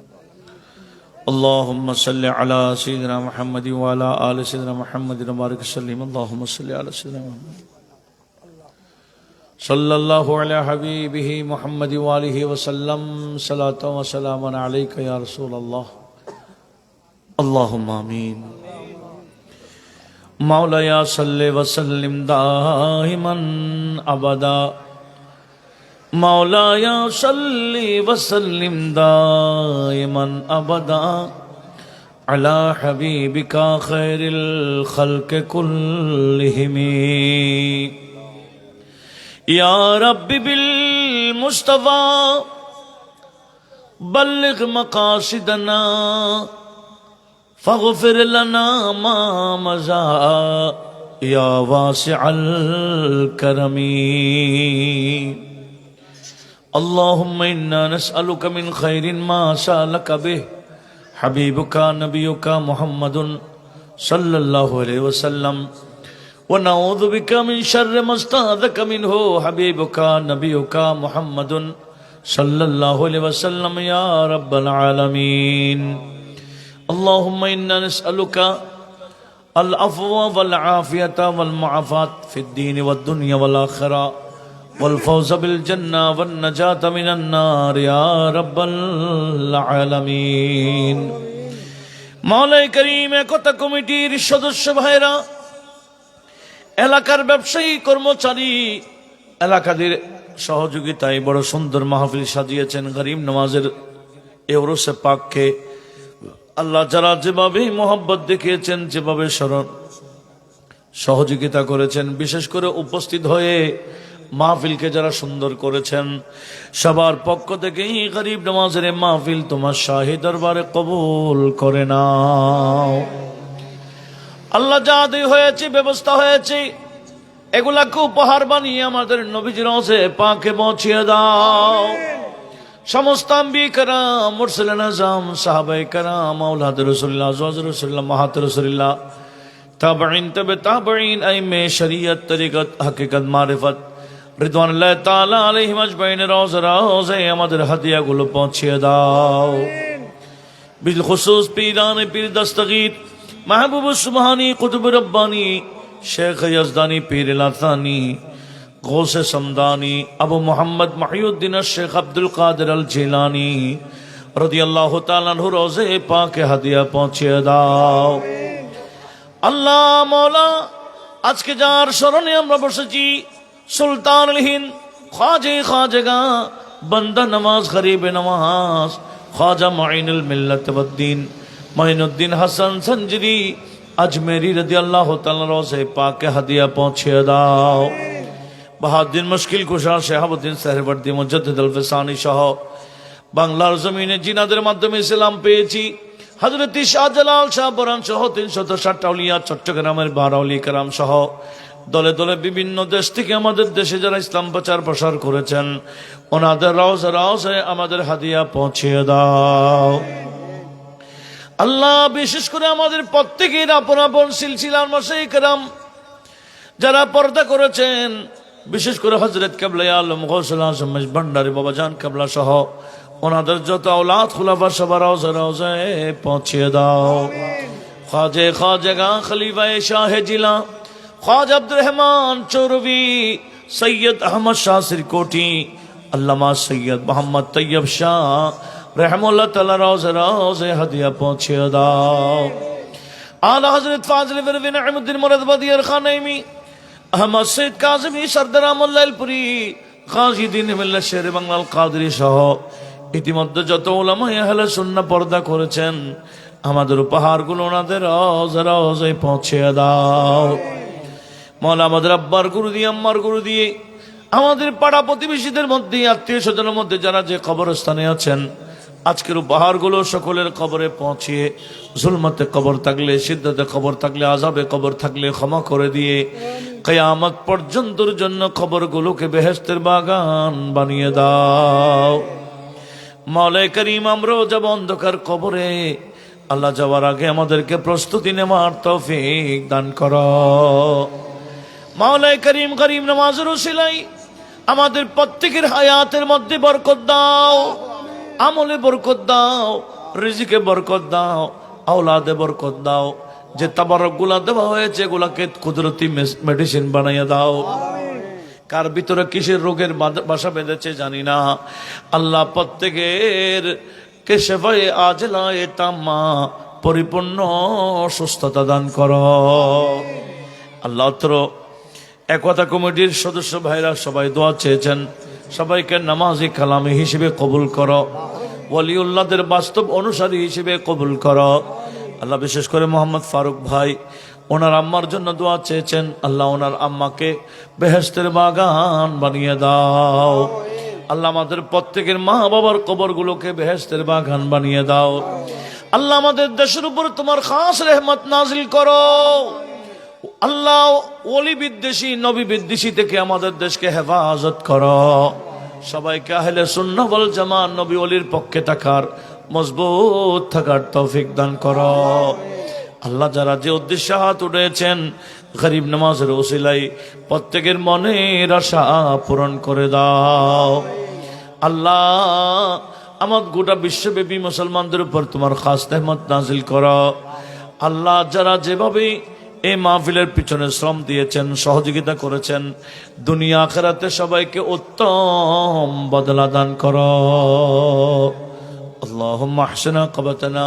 अल्लाहुम्मा सल्लि अला सय्यिदिना मुहम्मद व अला आलि सय्यिदिना मुहम्मद व बारिक वसल्लिम अल्लाहुम्मा सल्लि अला सय्यिदिना मुहम्मद सल्लल्लाहु अला हबीबिही मुहम्मद व आलिहि वसल्लम सलातु व सलामन अलैका या रसूल अल्लाह अल्लाहुम्मा आमीन मौलाया सल्लि व सल्लिम दाइमन अबदा मौलाया सल्लि व सल्लिम दाइमन अबदा अला हबीबिका खैरिल खल्क कुल्लिहिम या रब्बी बिल मुस्तफा बल्लिग मकासिदना फग़फिर लना मा मज़ा या वासिअल करमी अल्लाहुम्मा इन्ना नस्अलुका मिन खैरिन मा सअलका बिह हबीबुका नबियुका मुहम्मदुन सल्लल्लाहु अलैहि वसल्लम व नऊज़ु बिका मिन शर्रि मा इस्तअज़का मिन्हु हबीबुका नबियुका मुहम्मदुन सल्लल्लाहु अलैहि वसल्लम या रब्बल आलमीन अल्लाहुम्मा इन्ना नस्अलुका अल अफ़्व वल आफ़ियत वल मुआफ़ात फ़िद दीन वद दुनिया वल आख़िरा वल फ़ौज़ बिल जन्ना वन नजात मिनन नार या रब्बल आलमीन मौला करीम एकता कमिটির সদস্য ভাইরা এলাকার ব্যবসায়ী কর্মচারী এলাকাদের সহযোগিতায় বড় সুন্দর মাহফিল সাজিয়েছেন গরিব নওয়াজের এই উরুসে পাককে আল্লাহ যারা যেভাবে মোহাব্বত দেখিয়েছেন যেভাবে সহযোগিতা করেছেন বিশেষ করে উপস্থিত হয়ে মাহফিলকে যারা সুন্দর করেছেন সবার পক্ষ থেকে এই গরিব নওয়াজের মাহফিল তোমার শাহী দরবারে কবুল করে নাও আল্লাহ যা দিয়ে হয়েছে ব্যবস্থা হয়েছে এগুলাকে উপহার বানিয়ে আমাদের নবীজির রওজে পাকে পৌঁছিয়ে দাও সমস্ত আম্বিয়া کرام মুরসালিন আযম সাহাবায়ে کرام আওলাদ রাসূলুল্লাহ আজওয়াজ রাসূলুল্লাহ মাহাত রাসূলুল্লাহ তাবেঈন তবে তাবেঈন আইমে শরীয়ত তরিকত হাকিকত মারিফত রিদওয়ানুল্লাহ তাআলা আলাইহিম আজমাইন রওজে আমাদের হাদিয়াগুলো পৌঁছিয়ে দাও বিল খুসুস পীরানে পীর দস্তগীর महबूब सुबहानी कुतुब रब्बानी शेख यज़दानी पीर लाथानी गौसे समदानी अबू मोहम्मद महिउद्दीन शेख अब्दुल कादिर अल जिलानी रदियल्लाहु ताआला अन्हु रोज़े पाक हदिया पहुँचे दाओ अल्लाह मौला आज के जार स्मरणे আমরা বসেছি সুলতানুল হিন্দ ख्वाजे ख्वाजेगा बंदा नमाज गरीब नमाज ख्वाजा मुइनुल मिल्लत वद्दीन मोइनुद्दीन हसन संजरी अजमेरी रदियल्लाहु ताआला रोज़े पाक के हदिया पहुँचे दाओ। बहादुर मुश्किल कुशा शहाबुद्दीन सहरवर्दी मुजद्दिद अल फसानी शाह বাংলার জমিনে জিনাদের মাধ্যমে ইসলাম পেয়েছি। হযরত শাহজালাল শাহ বরান সহ ৩৬০ আউলিয়া, চট্টগ্রামের ১২ আউলিয়া কেরাম সহ দলে দলে বিভিন্ন দেশ থেকে আমাদের দেশে যারা ইসলাম প্রচার প্রসার করেছেন ওনাদের রওজা রওজায় আমাদের হাদিয়া পৌঁছে দাও আল্লাহ। বিশেষ করে আমাদের প্রত্যেকের আপন আপন সিলসিলার মাশায়েখ কেরাম যারা পর্দা করেছেন, বিশেষ করে হযরত কিবলা আলম গৌসুল আজম ভান্ডারী বাবাজান কিবলা সহ ওনাদের যত औलाद খুলাফা সবার রওজা রওজায় পৌঁছে দাও। খাজা খলিফায়ে শাহ জিলা ख्वाजा अब्दुल रहमान चौरवी, सैयद अहमद शाह सिरकोटी, अल्लामा सैयद मोहम्मद तैयब शाह रहमुल्लाह तआला रोज़े रोज़े हदिया पहुँचे दाओ। आला हज़रत फाज़िल बिन अहमद मुराद बदियर खानैमी, अहमद सैयद काज़मी सरदार अमलपुरी गाजी दीन मिल्लत शेर बांगलाल कादरी सह ইতিমধ্যে যত উলামায়ে আহলে সুন্নাহ পর্দা করেছেন আমাদের উপহারগুলো ওনাদের রওজা রওজায় পৌঁছে দাও। মওলা আমাদের আব্বার গুরু দিয়ে আম্মার গুরু দিয়ে আমাদের পাড়া প্রতিবেশীদের মধ্যে আত্মীয় স্বজনের মধ্যে যারা যে কবরস্থানে আছেন আজকের উপহারগুলো সকলের কবরে পৌঁছিয়ে জুলমতে কবর থাকলে, সিদ্ধাতে কবর থাকলে, আযাবে কবর থাকলে ক্ষমা করে দিয়ে কিয়ামত পর্যন্তর জন্য কবরগুলোকে বেহেশতের বাগান বানিয়ে দাও। মাওলায়ে করিম আমরাও যাব অন্ধকার কবরে, আল্লাহ যাওয়ার আগে আমাদেরকে প্রস্তুতি নেওয়ার তৌফিক দান করো। মাওলায়ে করিম করিম নামাজের উসিলায় আমাদের প্রত্যেকের হায়াতের মধ্যে বরকত দাও, আমলে বরকত দাও, রিজিকে বরকত দাও, আওলাদে বরকত দাও। যে তাবারকগুলা দেওয়া হয়েছে এগুলাকে কুদরতি মেডিসিন বানাইয়া দাও। কার ভিতরে কিসের রোগের বাসা বেঁধেছে জানি না, আল্লাহ প্রত্যেকের কে শেফায়ে আজলায়ে তাম্মা পরিপূর্ণ সুস্থতা দান করো। আল্লাহ তোর একতা কমিটির সদস্য ভাইরা সবাই দোয়া চেয়েছেন, সবাইকে নামাজি কালামি হিসেবে কবুল করো, ওয়ালিউল্লাহদের বাস্তব অনুসারী হিসেবে কবুল করো। আল্লাহ বিশেষ করে মোহাম্মদ ফারুক ভাই ওনার আম্মার জন্য দোয়া চেয়েছেন, আল্লাহ ওনার আম্মাকে বেহেশতের বাগান বানিয়ে দাও। আল্লাহ আমাদের প্রত্যেকের মা বাবার কবরগুলোকে বেহেশতের বাগান বানিয়ে দাও। আল্লাহ আমাদের দেশের উপর তোমার খাস রহমত নাজিল করো। আল্লাহ ওলি বিদ্বেষী নবী বিদ্বেষী থেকে আমাদের দেশকে হেফাজত করো। সবাইকে আহলে সুন্নাহ ওয়াল জামাত নবী ওলির পক্ষে থাকার, মজবুত থাকার তৌফিক দান করো। আল্লাহ যারা যে উদ্দেশ্যে হাত উঠেছেন গরিব নামাজের ওসিলায় প্রত্যেকের মনের আশা পূরণ করে দাও। আল্লাহ আমার গোটা বিশ্বব্যাপী মুসলমানদের উপর তোমার খাস রহমত নাজিল করো। আল্লাহ যারা যেভাবে এই মাহফিলের পিছনে শ্রম দিয়েছেন, সহযোগিতা করেছেন, দুনিয়া আখিরাতে সবাইকে উত্তম বদলা দান করো। আল্লাহুম্মা আহসিনা আকিবাতানা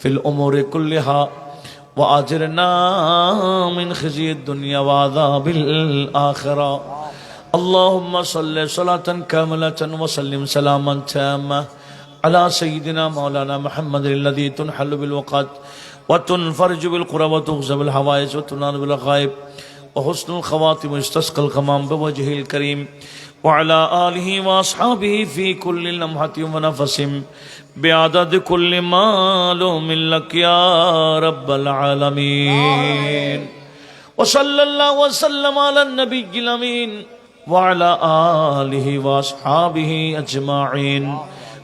ফিল উমুরি কুল্লিহা وأجرنا من خزي الدنيا وعذاب الآخرة. اللهم صل صلاة كاملة وسلم سلاما تاما على سيدنا مولانا محمد الذي تنحل بالوقت وتنفرج بالقرى وتغزى بالحوائج وتنال بالغائب وحسن الخواتم يستسقى الغمام بوجهه الكريم وعلى آله وأصحابه في كل لمحة ونفس بعدد كل معلوم لك يا رب العالمين. وصلى الله وسلم على النبي الأمين وعلى آله وأصحابه أجمعين.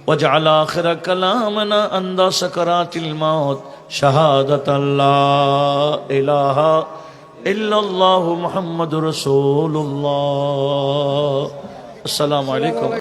واجعل آخر كلامنا عند سكرات الموت شهادة لا إله إلا الله محمد رسول الله. السلام عليكم.